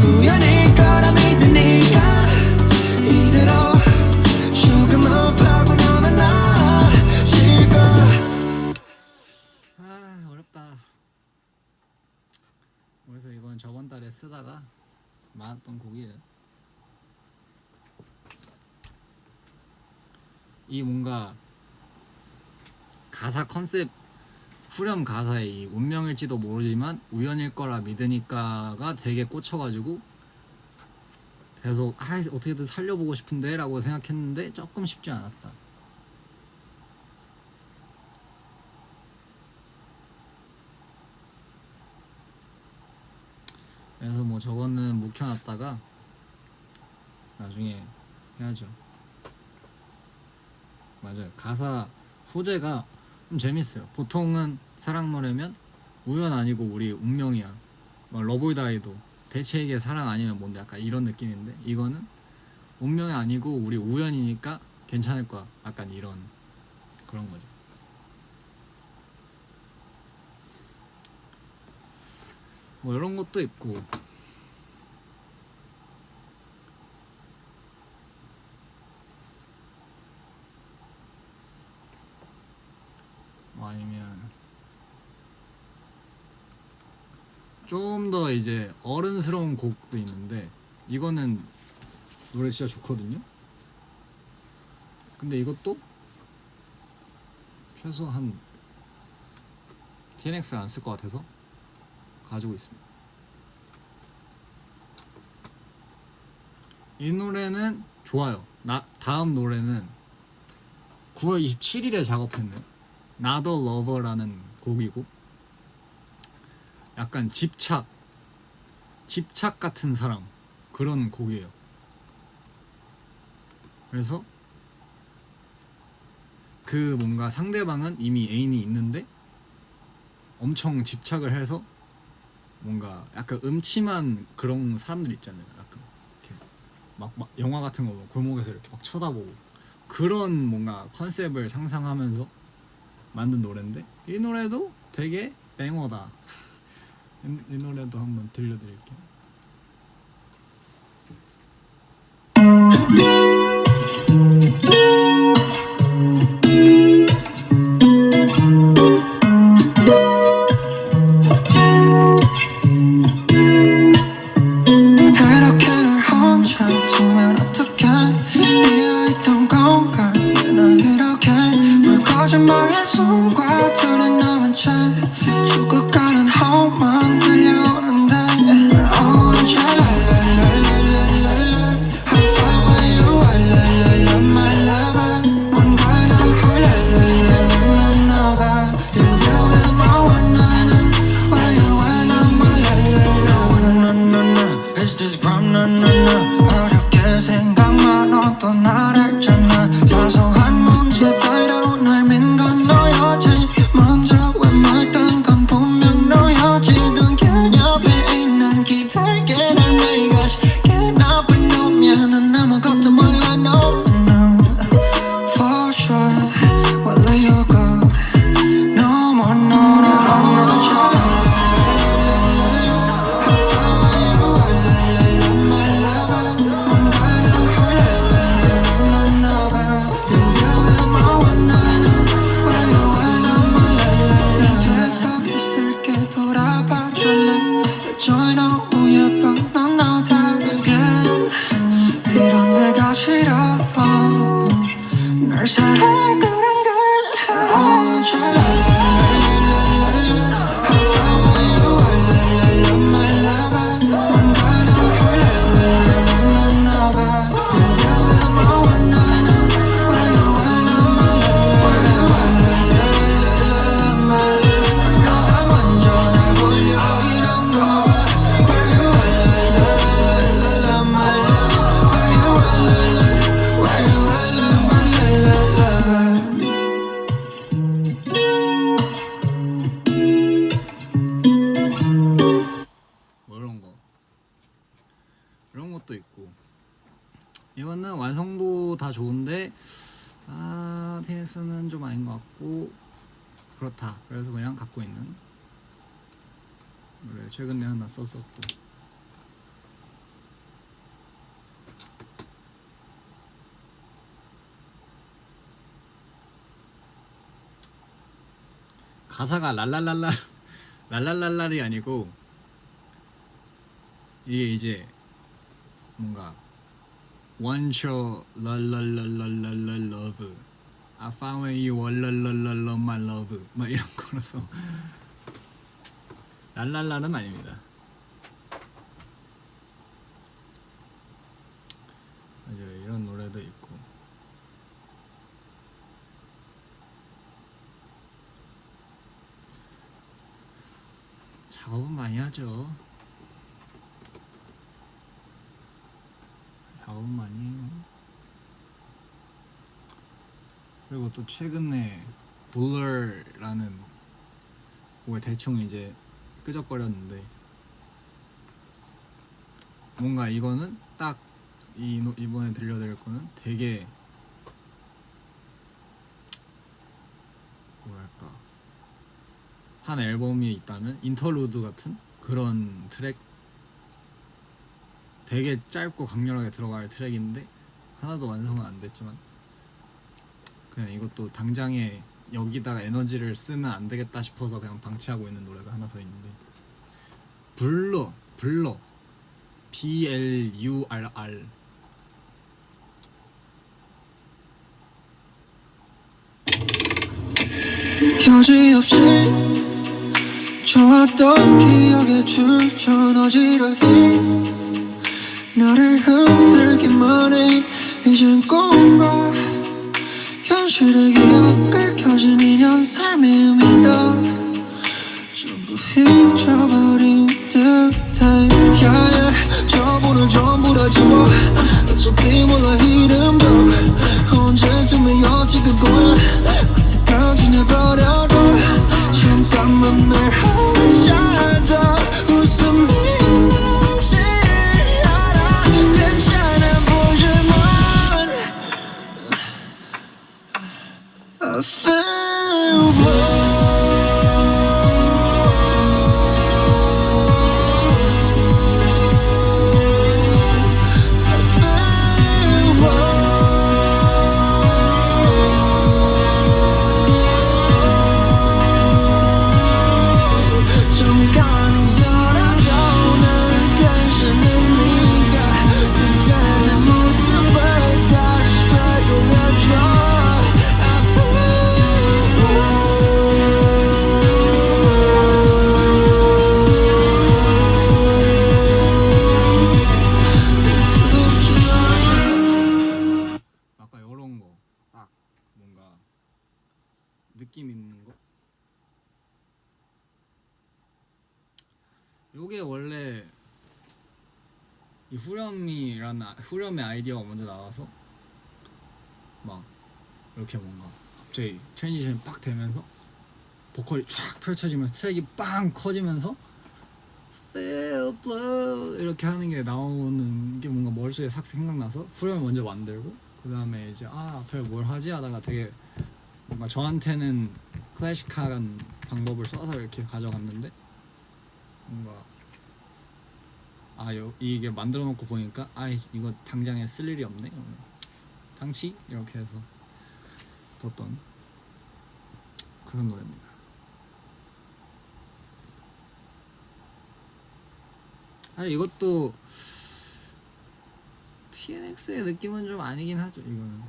우연일 거라 믿으니까 이대로 조금 업하고 나면 나아질 거야.
아 어렵다. 그래서 이건 저번 달에 쓰다가 많았던 곡이에요. 이 뭔가 가사 컨셉 후렴 가사에 이 운명일지도 모르지만 우연일 거라 믿으니까가 되게 꽂혀가지고 계속 어떻게든 살려보고 싶은데 라고 생각했는데 조금 쉽지 않았다. 그래서 뭐 저거는 묵혀놨다가 나중에 해야죠. 맞아요. 가사 소재가 좀 재밌어요. 보통은 사랑 노래면 우연 아니고 우리 운명이야. 막 러브다이도 대체 이게 사랑 아니면 뭔데 약간 이런 느낌인데 이거는 운명이 아니고 우리 우연이니까 괜찮을 거야. 약간 이런 그런 거죠. 뭐 이런 것도 있고 뭐 아니면 좀 더 이제 어른스러운 곡도 있는데 이거는 노래 진짜 좋거든요. 근데 이것도 최소한 TNX 안 쓸 것 같아서 가지고 있습니다. 이 노래는 좋아요. 다음 노래는 9월 27일에 작업했네요. Not a Lover라는 곡이고 약간 집착 같은 사람 그런 곡이에요. 그래서 그 뭔가 상대방은 이미 애인이 있는데 엄청 집착을 해서 뭔가 약간 음침한 그런 사람들 있잖아요. 약간 이렇게 막 영화 같은 거 골목에서 이렇게 막 쳐다보고 그런 뭔가 컨셉을 상상하면서 만든 노래인데 이 노래도 되게 뱅어다. 이 노래도 한번 들려드릴게요.
이렇게 널 혼자 두면 어떡해 비어있던 공간에 난 이렇게 뭘 거짓말의 숨과 들은 남은 채 죽어가는 호흡만 들려오는데
것도 있고, 이거는 완성도 다 좋은데 TS는 좀 아닌 것 같고 그렇다. 그래서 그냥 갖고 있는 노래 최근에 하나 썼었고. 가사가 랄랄랄랄이 아니고 이게 이제 뭔가 Want your love I found when you were my love 막 이런 거라서 랄랄랄은 아닙니다. 맞아요. 이런 노래도 있고. 작업은 많이 하죠. 작업은 많이 해요. 그리고 또 최근에 Blur라는 곡에 대충 이제 끄적거렸는데, 뭔가 이거는 딱 이번에 들려드릴 거는 되게 뭐랄까, 한 앨범이 있다면 인터루드 같은 그런 트랙, 되게 짧고 강렬하게 들어갈 트랙인데 하나도 완성은 안 됐지만 그냥 이것도 당장에 여기다가 에너지를 쓰면 안 되겠다 싶어서 그냥 방치하고 있는 노래가 하나 더 있는데, 블러 BLURR.
여지없이 좋았던 기억의 줄전 어지러이 나를 흔들기만 해. 이젠 꿈과 현실의 기억을 켜진 인연 삶의 의미가 전부 잊어버린 듯해. yeah. 저분을 전부 다 지워. 어차피 몰라 이름도 언제쯤 헤어지게 거야. 그때까지 내버려둬. 잠깐만 날 찾아. 웃음이 나지 않아. 괜찮아 보지만 I feel
아까 이런 거 딱 뭔가 느낌 있는 거. 요게 원래 이 후렴의 아이디어가 먼저 나와서 막 이렇게 뭔가 갑자기 트랜지션이 빡 되면서 보컬이 쫙 펼쳐지면서 트랙이 빵 커지면서 Feel blue 이렇게 하는 게 나오는 게 뭔가 머릿속에 싹 생각나서 후렴을 먼저 만들고, 그 다음에 이제 앞에 뭘 하지 하다가 되게 뭔가 저한테는 클래식한 방법을 써서 이렇게 가져갔는데, 뭔가 이게 만들어 놓고 보니까 이거 당장에 쓸 일이 없네, 방치 이렇게 해서 뒀던 그런 노래입니다. 이것도 TNX의 느낌은 좀 아니긴 하죠. 이거는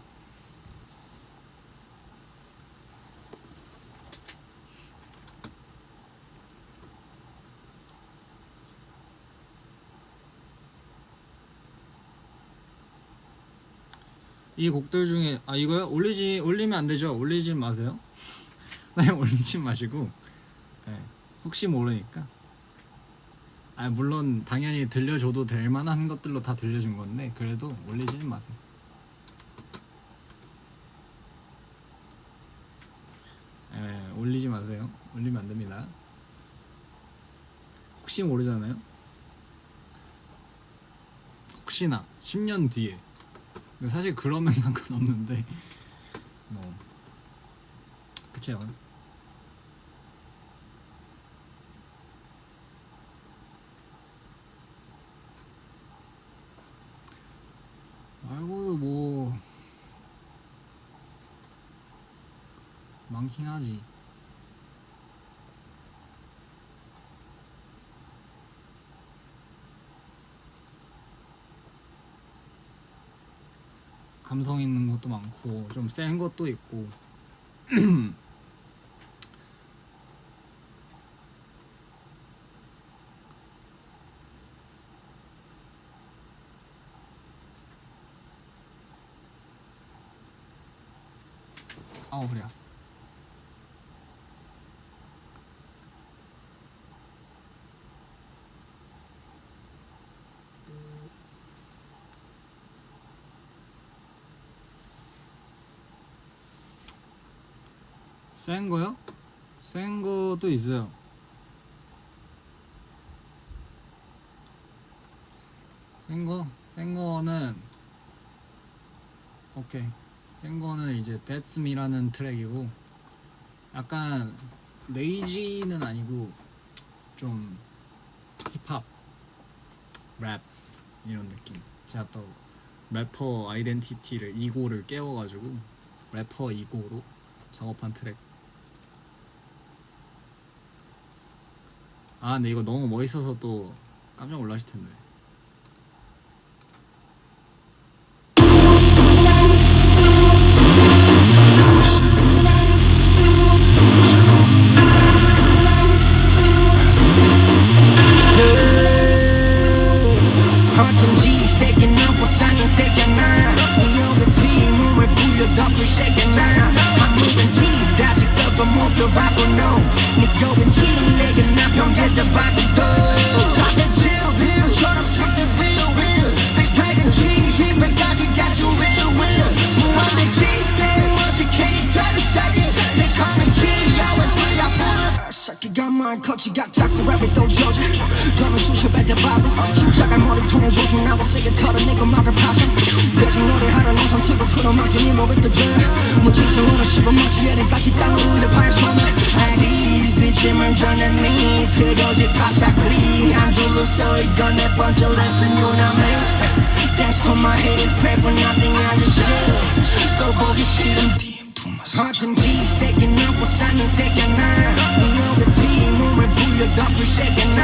이 곡들 중에 이거요? 올리면 안 되죠. 올리지 마세요. 그냥 올리지 마시고, 네, 혹시 모르니까. 물론 당연히 들려줘도 될 만한 것들로 다 들려준 건데 그래도 올리지는 마세요. 올리지 마세요. 올리면 안 됩니다. 혹시 모르잖아요. 혹시나 10년 뒤에. 근데 사실 그러면 상관없는데 뭐 그쵸. 말고도 뭐 많긴 하지. 감성 있는 것도 많고 좀 센 것도 있고. 아우 그래요. 센 거요? 센 것도 있어요. 센 거는 오케이. 센 거는 이제 That's Me라는 트랙이고 약간 레이지는 아니고 좀 힙합, 랩 이런 느낌. 제가 또 래퍼 아이덴티티를 이고를 깨워가지고 래퍼 이고로 작업한 트랙. 아 근데 이거 너무 멋있어서 또 깜짝 놀라실 텐데.
어쩐지 스테이크는 보상은 새겨나 우여가 팀을 불려 덕을 새겨나 아무튼 cheese 다시 꺾어 목표 바꾸노 네 고깃집은 내게 남편게다 바꾸고 사대질 빌처럼 stick this real real 엑스팩은 cheese 힙에까지 가수 real real 무한대 cheese 내 멋지 케이크 되는 세계 내 커밍 G야와 D야 부르 새끼가 말 거치가 자꾸 랩을 또 조져 drum을 수십에 대바보 십자가 머리통에 조준하고 세게 털어내고 막을 파서 대중 노래하러 노선 틀고 틀어막지 네 목을 뜨지 무지성으로 씹어먹지 얘네까지 땅을 울려 파일 손에 아리스 뒷짐을 전했니 틀어질 팝사그리 한 줄로 써있던 내 번째 lesson you know me Dance to my head is pray for nothing I just should 또 보기 싫은 어쩐지 스테이크는 먹고 사는 새끼나 우여가 팀을 불려 덕을 새끼나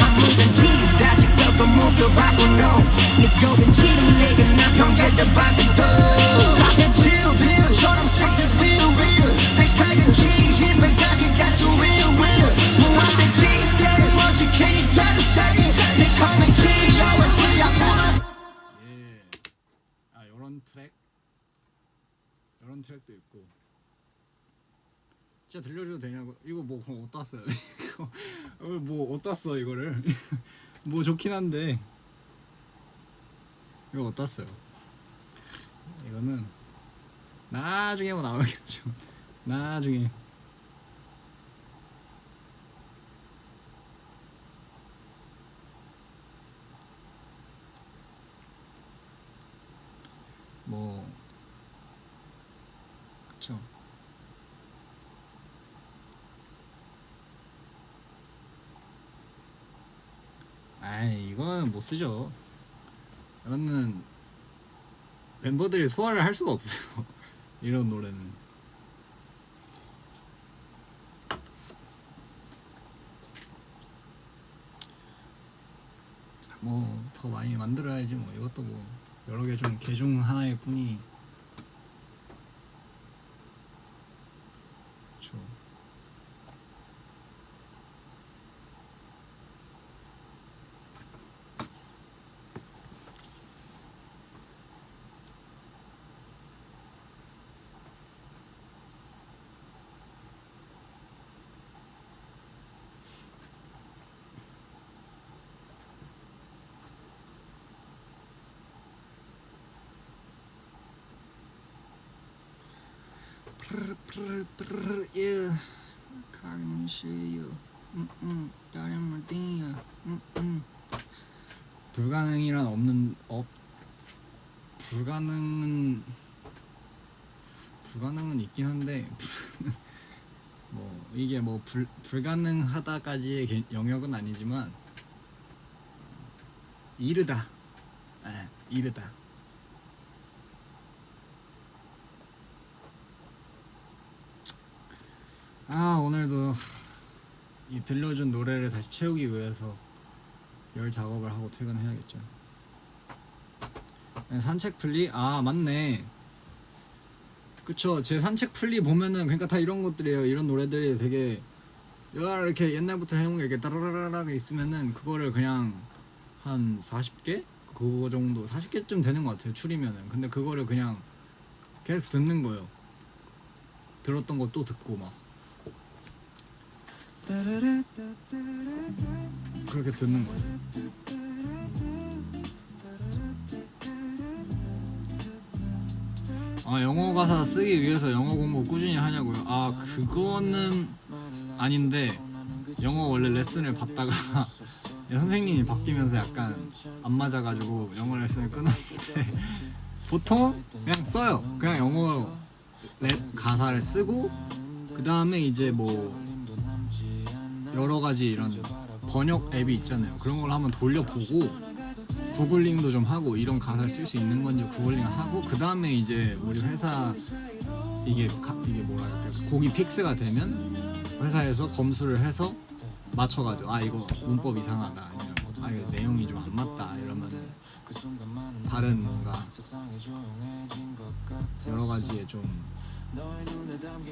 아무튼 cheese 다시 꺾어 목표 바꾸노 네 고깃집은 내게 남편게다 바꾸고 사대질 빌처럼 stick this real real 엑스팩은 cheese 힙에까지 가수 real real 무한대 cheese 내 멋지 케이크 되는 세계 내 커밍 G야와 D야 부르
예. 아 요런 트랙도 있고. 진짜 들려줘도 되냐고. 이거 뭐 어디다 써요? 이거 뭐 어디다 써 이거를? 뭐 좋긴 한데 이거 어디다 써요? 이거는 나중에 뭐 나오겠죠. 나중에. 뭐 그쵸. 아이 이건 못 쓰죠. 이거는 멤버들이 소화를 할 수가 없어요. 이런 노래는. 뭐 더 많이 만들어야지 뭐. 이것도 뭐 여러 개 중 개 중 하나일 뿐이. 그쵸. 예, 강시요, 다른 말이야, 불가능이란 없는 불가능은 있긴 한데 뭐 이게 뭐 불가능하다까지의 영역은 아니지만 이르다. 이르다. 오늘도 이 들려준 노래를 다시 채우기 위해서 열 작업을 하고 퇴근해야겠죠. 산책 플리? 맞네. 그쵸. 제 산책 플리 보면은 그러니까 다 이런 것들이에요. 이런 노래들이 되게 이렇게 옛날부터 해온 게 이렇게 따라라라라 있으면은 그거를 그냥 한 40개? 그거 정도 40개쯤 되는 것 같아요. 추리면은. 근데 그거를 그냥 계속 듣는 거예요. 들었던 거 또 듣고 막 그렇게 듣는 거예요. 영어 가사 쓰기 위해서 영어 공부 꾸준히 하냐고요? 그거는 아닌데 영어 원래 레슨을 받다가 선생님이 바뀌면서 약간 안 맞아가지고 영어 레슨을 끊었는데 보통 그냥 써요. 그냥 영어 랩 가사를 쓰고 그 다음에 이제 뭐 여러 가지 이런 번역 앱이 있잖아요. 그런 걸 한번 돌려보고 구글링도 좀 하고 이런 가사를 쓸 수 있는 건지 구글링을 하고 그 다음에 이제 우리 회사 이게 뭐라 할까 곡이 픽스가 되면 회사에서 검수를 해서 맞춰가지고 이거 문법 이상하다 아니면 이거 내용이 좀 안 맞다 이러면 다른 뭔가 여러 가지의 좀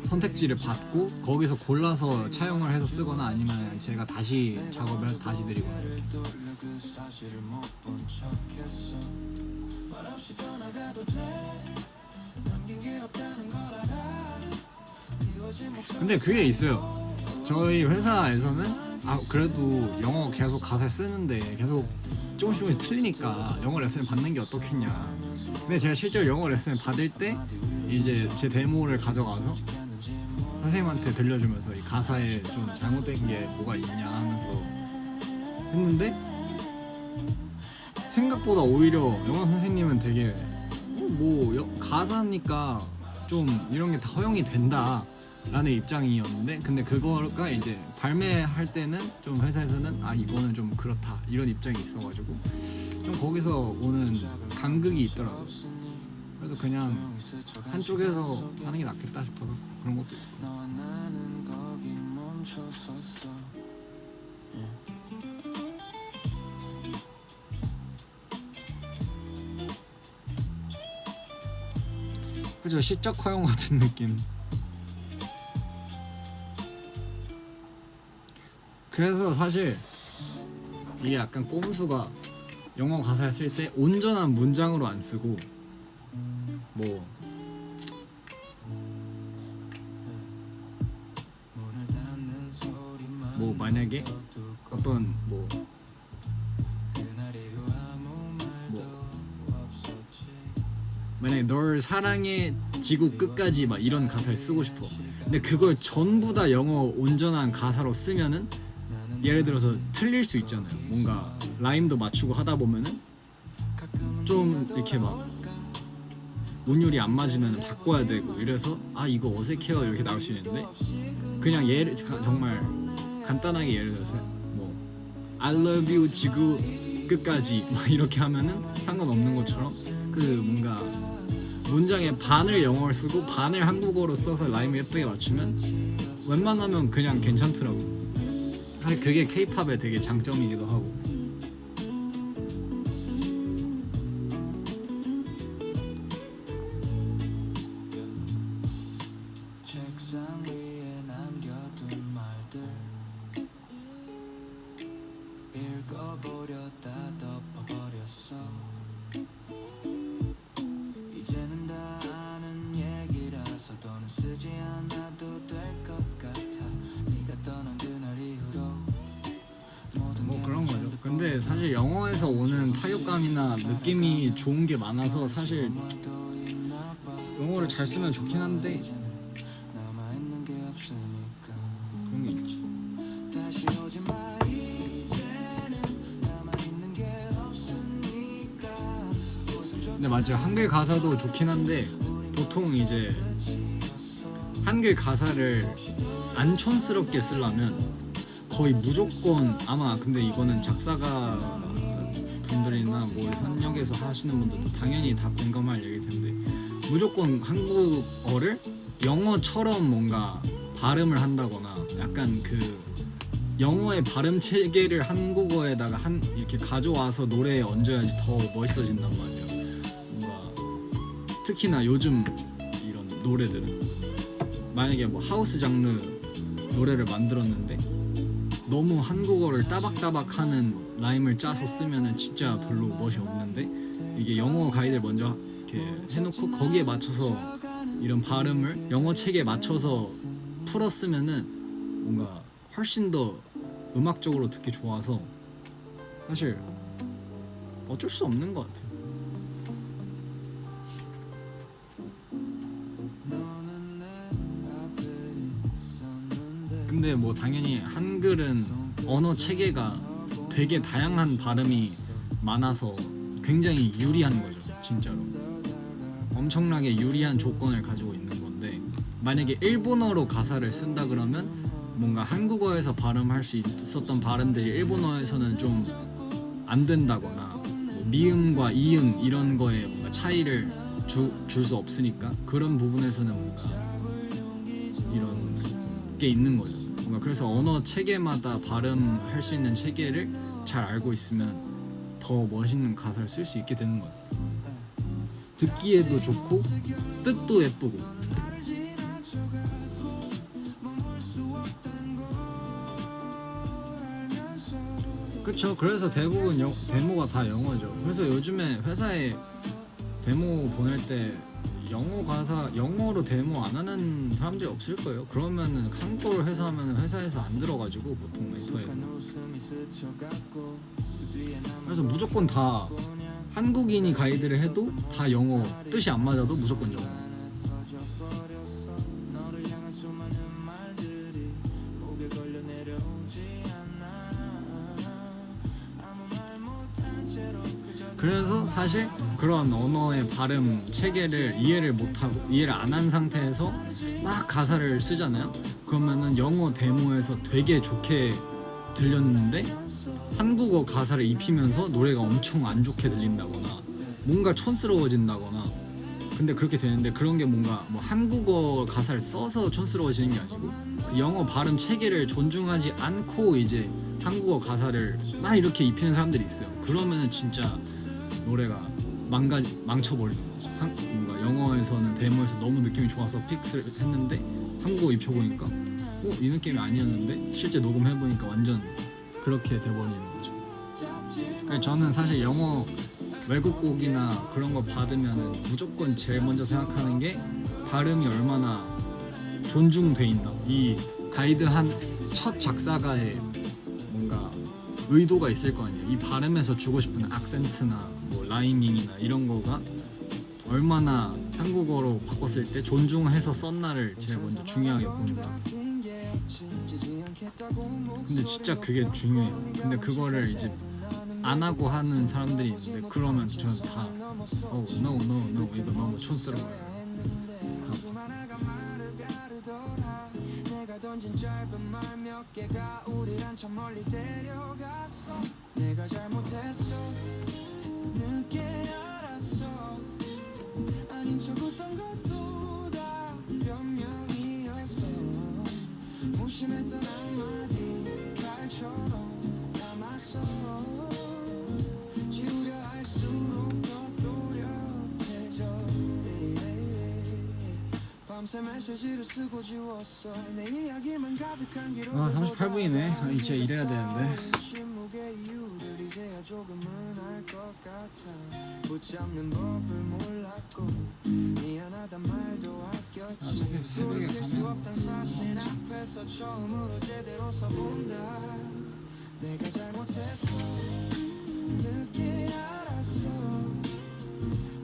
선택지를 받고 거기서 골라서 차용을 해서 쓰거나 아니면 제가 다시 작업을 해서 다시 드리거나 이렇게. 근데 그게 있어요. 저희 회사에서는 그래도 영어 계속 가사를 쓰는데 계속 조금씩 틀리니까 영어 레슨을 받는 게 어떻겠냐. 근데 제가 실제로 영어 레슨을 받을 때 이제 제 데모를 가져가서 선생님한테 들려주면서 이 가사에 좀 잘못된 게 뭐가 있냐 하면서 했는데 생각보다 오히려 영어 선생님은 되게 가사니까 좀 이런 게 다 허용이 된다 라는 입장이었는데 근데 그거가 이제 발매할 때는 좀 회사에서는 이거는 좀 그렇다 이런 입장이 있어가지고 좀 거기서 오는 간극이 있더라고요. 그래서 그냥 한쪽에서 하는 게 낫겠다 싶어서 그런 것도 있고. 그죠? 시적 허용 같은 느낌. 그래서 사실 이게 약간 꼼수가 영어 가사를 쓸 때 온전한 문장으로 안 쓰고 만약에 어떤 만약에 널 사랑해 지구 끝까지 막 이런 가사를 쓰고 싶어. 근데 그걸 전부 다 영어 온전한 가사로 쓰면은 예를 들어서 틀릴 수 있잖아요. 뭔가 라임도 맞추고 하다 보면은 좀 이렇게 막 운율이 안 맞으면 바꿔야 되고 이래서 이거 어색해요 이렇게 나올 수 있는데 그냥 정말 간단하게 예를 들어서 I love you 지구 끝까지 막 이렇게 하면은 상관없는 것처럼 그 뭔가 문장의 반을 영어를 쓰고 반을 한국어로 써서 라임을 예쁘게 맞추면 웬만하면 그냥 괜찮더라고. 사실 그게 K-팝의 되게 장점이기도 하고.
책상 위에 남겨둔 말들 읽어보려다 덮어버렸어. 이제는 다 아는 얘기라서 더는 쓰지 않아도 될 것 같아. 네가 떠난 그날 이후로
그런 거죠. 근데 사실 영어에서 오는 타격감이나 느낌이 좋은 게 많아서 사실 영어를 잘 쓰면 좋긴 한데 그런 게 있지.
다시 오지 마 이제는 남아있는 게 없어.
근데 맞아요. 한글 가사도 좋긴 한데 보통 이제 한글 가사를 안 촌스럽게 쓰려면 거의 무조건 아마 근데 이거는 작사가 분들이나 뭐 현역에서 하시는 분들도 당연히 다 공감할 얘기일 텐데 무조건 한국어를 영어처럼 뭔가 발음을 한다거나 약간 그 영어의 발음 체계를 한국어에다가 이렇게 가져와서 노래에 얹어야지 더 멋있어진단 말이에요. 뭔가 특히나 요즘 이런 노래들은 만약에 뭐 하우스 장르 노래를 만들었는데 너무 한국어를 따박따박하는 라임을 짜서 쓰면은 진짜 별로 멋이 없는데 이게 영어 가이드를 먼저 이렇게 해놓고 거기에 맞춰서 이런 발음을 영어 체계에 맞춰서 풀었으면은 뭔가 훨씬 더 음악적으로 듣기 좋아서 사실 어쩔 수 없는 것 같아요. 근데 뭐 당연히 한글은 언어 체계가 되게 다양한 발음이 많아서 굉장히 유리한 거죠. 진짜로 엄청나게 유리한 조건을 가지고 있는 건데 만약에 일본어로 가사를 쓴다 그러면 뭔가 한국어에서 발음할 수 있었던 발음들이 일본어에서는 좀 안 된다거나 뭐 미음과 이응 이런 거에 뭔가 차이를 줄 수 없으니까 그런 부분에서는 뭔가 이런 게 있는 거죠. 뭔가 그래서 언어 체계마다 발음할 수 있는 체계를 잘 알고 있으면 더 멋있는 가사를 쓸 수 있게 되는 것 같아요. 듣기에도 좋고 뜻도 예쁘고. 그쵸. 그래서 대부분 데모가 다 영어죠. 그래서 요즘에 회사에 데모 보낼 때 영어 가사 영어로 데모 안 하는 사람들이 없을 거예요. 그러면은 한국어로 해서 하면 회사에서 안 들어가지고 보통 멘토에서. 그래서 무조건 다 한국인이 가이드를 해도 다 영어 뜻이 안 맞아도 무조건 영어. 그래서 사실 그런 언어의 발음 체계를 이해를 못하고 이해를 안 한 상태에서 막 가사를 쓰잖아요. 그러면은 영어 데모에서 되게 좋게 들렸는데 한국어 가사를 입히면서 노래가 엄청 안 좋게 들린다거나 뭔가 촌스러워진다거나 근데 그렇게 되는데 그런 게 뭔가 뭐 한국어 가사를 써서 촌스러워지는 게 아니고 그 영어 발음 체계를 존중하지 않고 이제 한국어 가사를 막 이렇게 입히는 사람들이 있어요. 그러면은 진짜 노래가 망쳐버리는 거지. 뭔가 영어에서는 데모에서 너무 느낌이 좋아서 픽스를 했는데 한국어 입혀보니까 이 느낌이 아니었는데 실제 녹음해보니까 완전 그렇게 돼버리는 거죠. 저는 사실 영어 외국 곡이나 그런 거 받으면 무조건 제일 먼저 생각하는 게 발음이 얼마나 존중돼 있나. 이 가이드한 첫 작사가의 뭔가 의도가 있을 거 아니에요. 이 발음에서 주고 싶은 악센트나 뭐 라이밍이나 이런 거가 얼마나 한국어로 바꿨을 때 존중해서 썼나를 제일 먼저 중요하게 보는 것 같아요. 근데 진짜 그게 중요해요. 근데 그거를 이제 안 하고 하는 사람들이 있는데 그러면 저는 다 no 이거 너무 촌스러워요. 던진 짧은 말 몇 개가 우릴 한참 멀리 데려갔어. 내가 잘못했어. 늦게 알았어. 아닌 척 웃던 것도 다 변명이었어. 무심했던 한마디 칼처럼 남았어. 지우려 할수록 더 또렷해져. 밤새 메시지를 쓰고 지웠어. 내 이야기만 가득한 기록. 38분이네. 이제 일해야 되는데. 침묵의 이유를 이제야 조금은 알 것 같아. 붙잡는 법을 몰랐고 미안하단 말도 아꼈지. 어차피 새벽에 가면 사실 앞에서 처음으로 제대로 써본다. 내가 잘못했어. 늦게 알았어.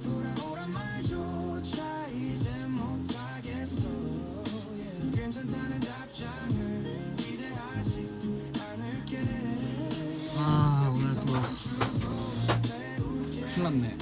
돌아오란 말조차 이제 못하겠어. 괜찮다는 답장을 기대하지 않을게. 오늘 또 큰일 났네.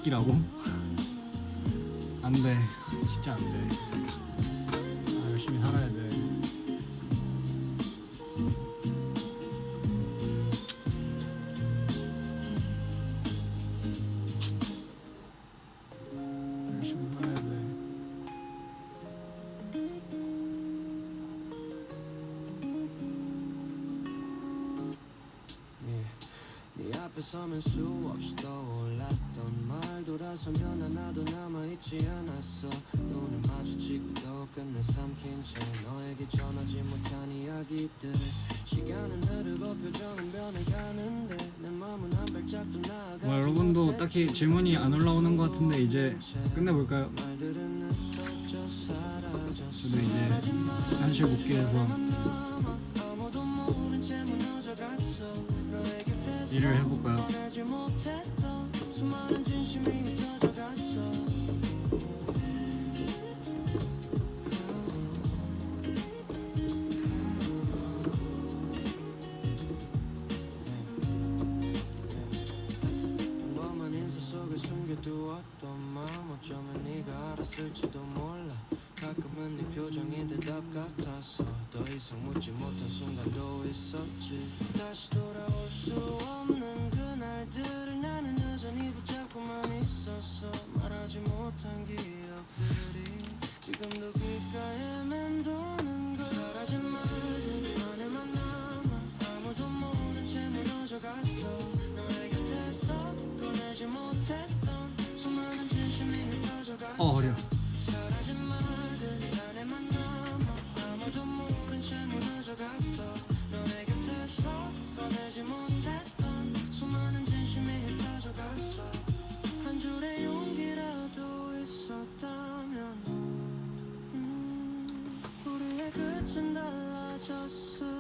웃기라고? 안돼, 진짜 안돼. 아, 열심히 살아야 돼. 열심히 살아야 돼.
네 앞에 서면 수없이 떠올랐던 말 돌아서면 하나도 남아있지 않았어. 눈을 마주치고 또 끝내 삼킨 채 너에게 전하지 못한 이야기들. 시간은 흐르고 표정은 변해가는데 내 맘은 한 발짝도 나아가지
뭐 여러분도 딱히 질문이 안 올라오는 것 같은데 이제 끝내볼까요?
말들은 흩어져 사라졌어.
저도 이제 한실 복귀해서
아무도 모른 채 무너져갔어. 너의 곁에서
일을 해볼까요?
꺼내지 못했던 수많은 진심이 흩어져갔어. 평범한 인사 속에 숨겨두었던 마음 어쩌면 네가 알았을지도 몰라. 가끔은 네 표정이 대답 같아서 더 이상 묻지 못한 순간도 있었지. 다시 돌아올 수 없는 그날들을 나는 여전히 붙잡고만 있었어. 말하지 못한 기억들이 지금도 귓가에 맴도는 걸. 사라진 말들 안에만 남아 아무도 모른 채 무너져갔어. 너의 곁에서 꺼내지 못했던 수많은 진심이 흩어져갔어.
어려.
사라진 말들 안에만 남아 아무도 모른 채 무너져갔어. 너의 곁에서 꺼내지 못했던 수많은 진심이 흩어져갔어. 한 줄의 용기라도 있었다면 우리의 끝은 달라졌을까.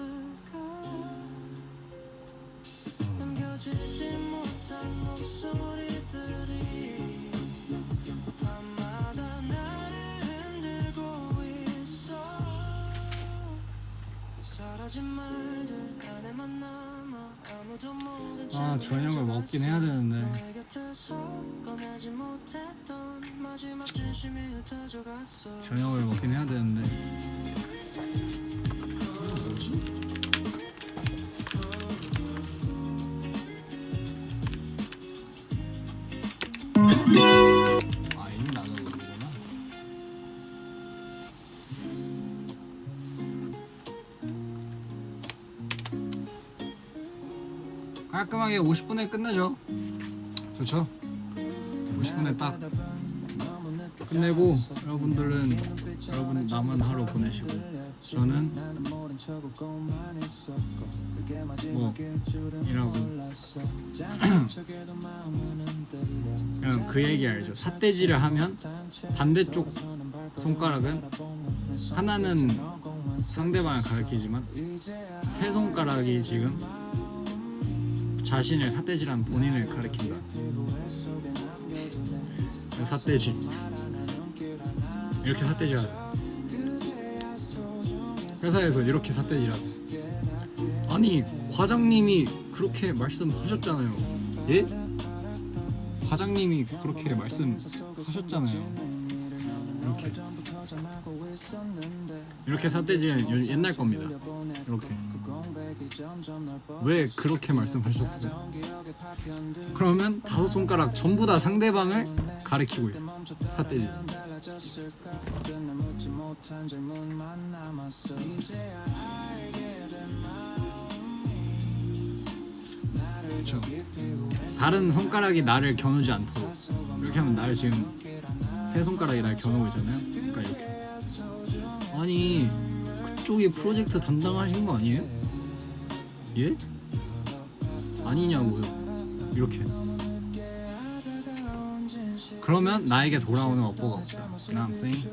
남겨지지 못한 목소리들이 밤마다 나를 흔들고 있어. 사라진 말들 안에만 남아 아무도 모른 채
아, 저녁을 먹긴 해야 되는데.
너의 곁에서 꺼내지 못했던 마지막 진심이 흩어져갔어.
저녁을 먹긴 해야 되는데. 아, 이미 나가는 거구나. 깔끔하게 50분에 끝내죠. 좋죠? 50분에 딱 끝내고 여러분 남은 하루 보내시고 저는 뭐 일하고 그냥 그 얘기 알죠? 삿대질을 하면 반대쪽 손가락은 하나는 상대방을 가리키지만 세 손가락이 지금 자신을 삿대질한 본인을 가리킨다. 삿대질 이렇게 삿대질하세요. 회사에서 이렇게 삿대질하세요. 아니 과장님이 그렇게 말씀하셨잖아요. 예? 과장님이 그렇게 말씀하셨잖아요. 이렇게 삿대질은 옛날 겁니다. 이렇게 왜 그렇게 말씀하셨어요? 그러면 다섯 손가락 전부 다 상대방을 가리키고 있어. 삿대질. 그렇죠. 다른 손가락이 나를 겨누지 않도록 이렇게 하면 나를 지금 세 손가락이 날 겨누고 있잖아요. 그러니까 이렇게. 아니 그쪽이 프로젝트 담당하신 거 아니에요? 예? 아니냐고요. 이렇게. 그러면 나에게 돌아오는 업보가 없다. You know what I'm saying?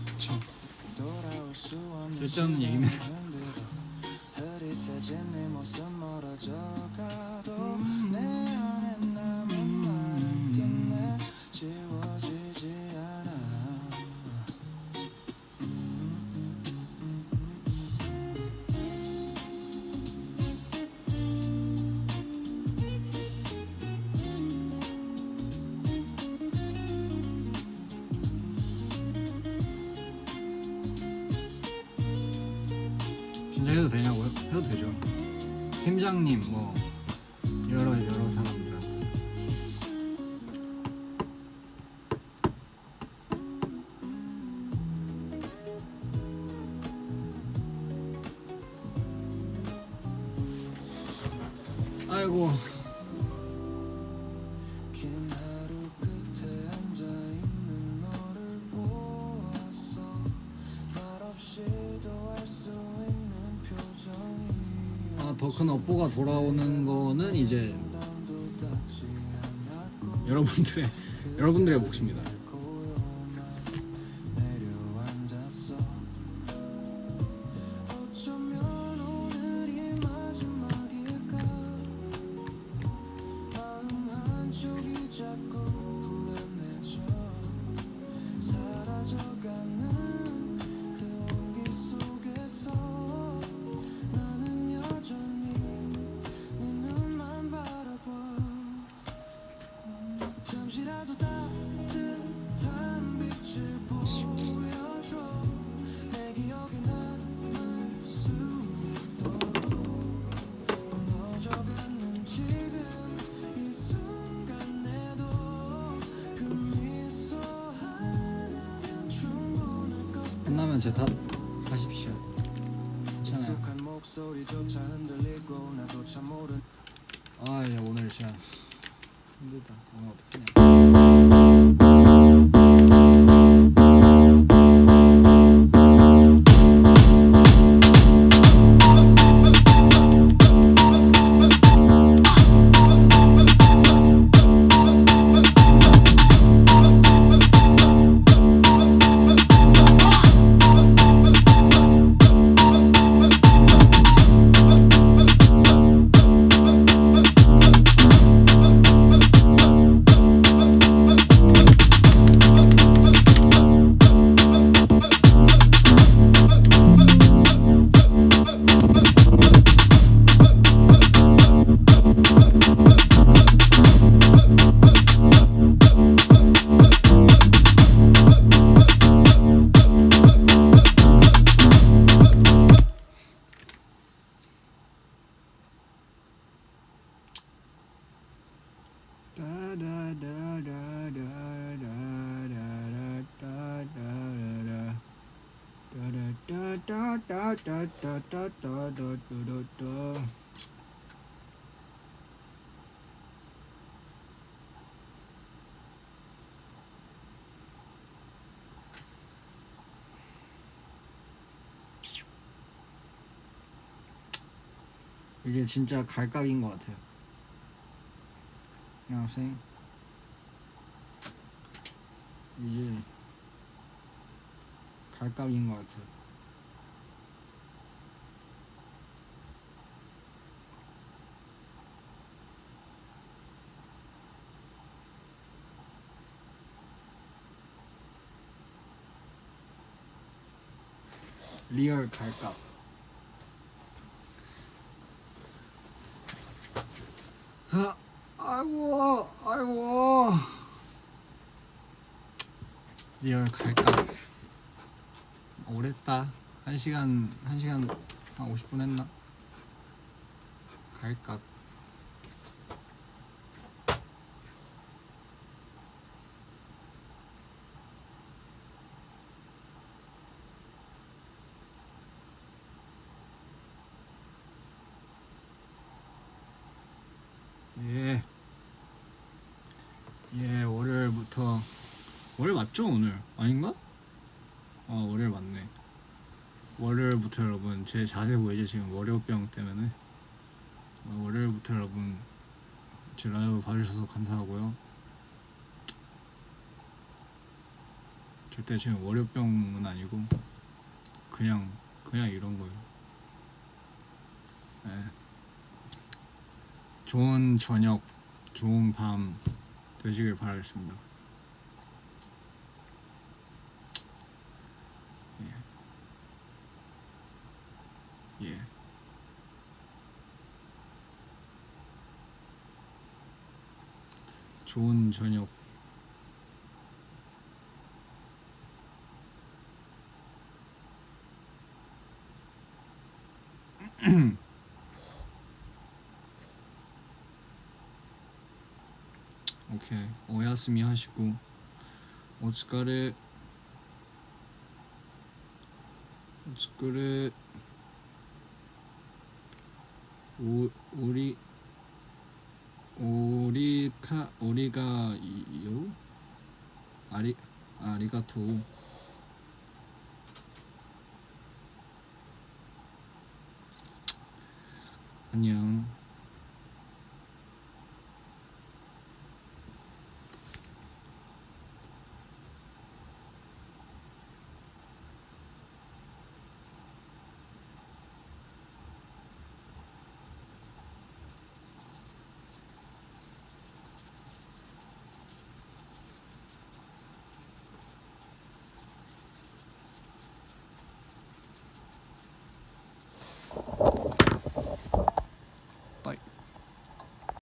그쵸. 쓸데없는 얘기는 진짜 해도 되냐고요? 해도 되죠. 팀장님 뭐 여러 사람들한테. 아이고.
긴 하루 끝에 앉아있는 너를 보았어. 말없이도 알 수 있는 표정이
아, 더 큰 업보가 돌아오는 거는 이제 여러분들의 몫입니다.
내려앉았어. 어쩌면 오늘이 마지막일까. 마음 한쪽이 자꾸 불안해져. 사라져가는 그 온기 속에서 나는 여전히 네 눈만 바라봐. 잠시라도 따뜻한 빛을 보여줘. 내 기억에 남을 수 있도록 무너져가는 지금 이 순간에도 그 미소 하나면 충분할 것 같아.
끝나면 제 탓 하십시오. 괜찮아요.
익숙한 목소리조차 흔들리고 나조차 모른
아, 야, 오늘 진짜 힘들다. 오늘 어떡하냐. 이게 진짜 갈각인 것 같아요. You know what I'm saying? 이게 갈각인 것 같아요. 리얼 갈각. 아이고. 리얼 갈각. 오랬다. 1시간 한 50분 했나? 갈각. 월요일부터 월요일 맞죠 오늘? 아닌가? 월요일 맞네. 월요일부터 여러분 제 자세 보이죠 지금 월요병 때문에. 월요일부터 여러분 제 라이브 봐주셔서 감사하고요. 절대 지금 월요병은 아니고 그냥 이런 거예요. 네. 좋은 저녁, 좋은 밤 되시길 바라겠습니다. 예. 좋은 저녁. 오케이 오야스미 하시고 오츠카레 오츠카레 우리가 요 아리가토 안녕.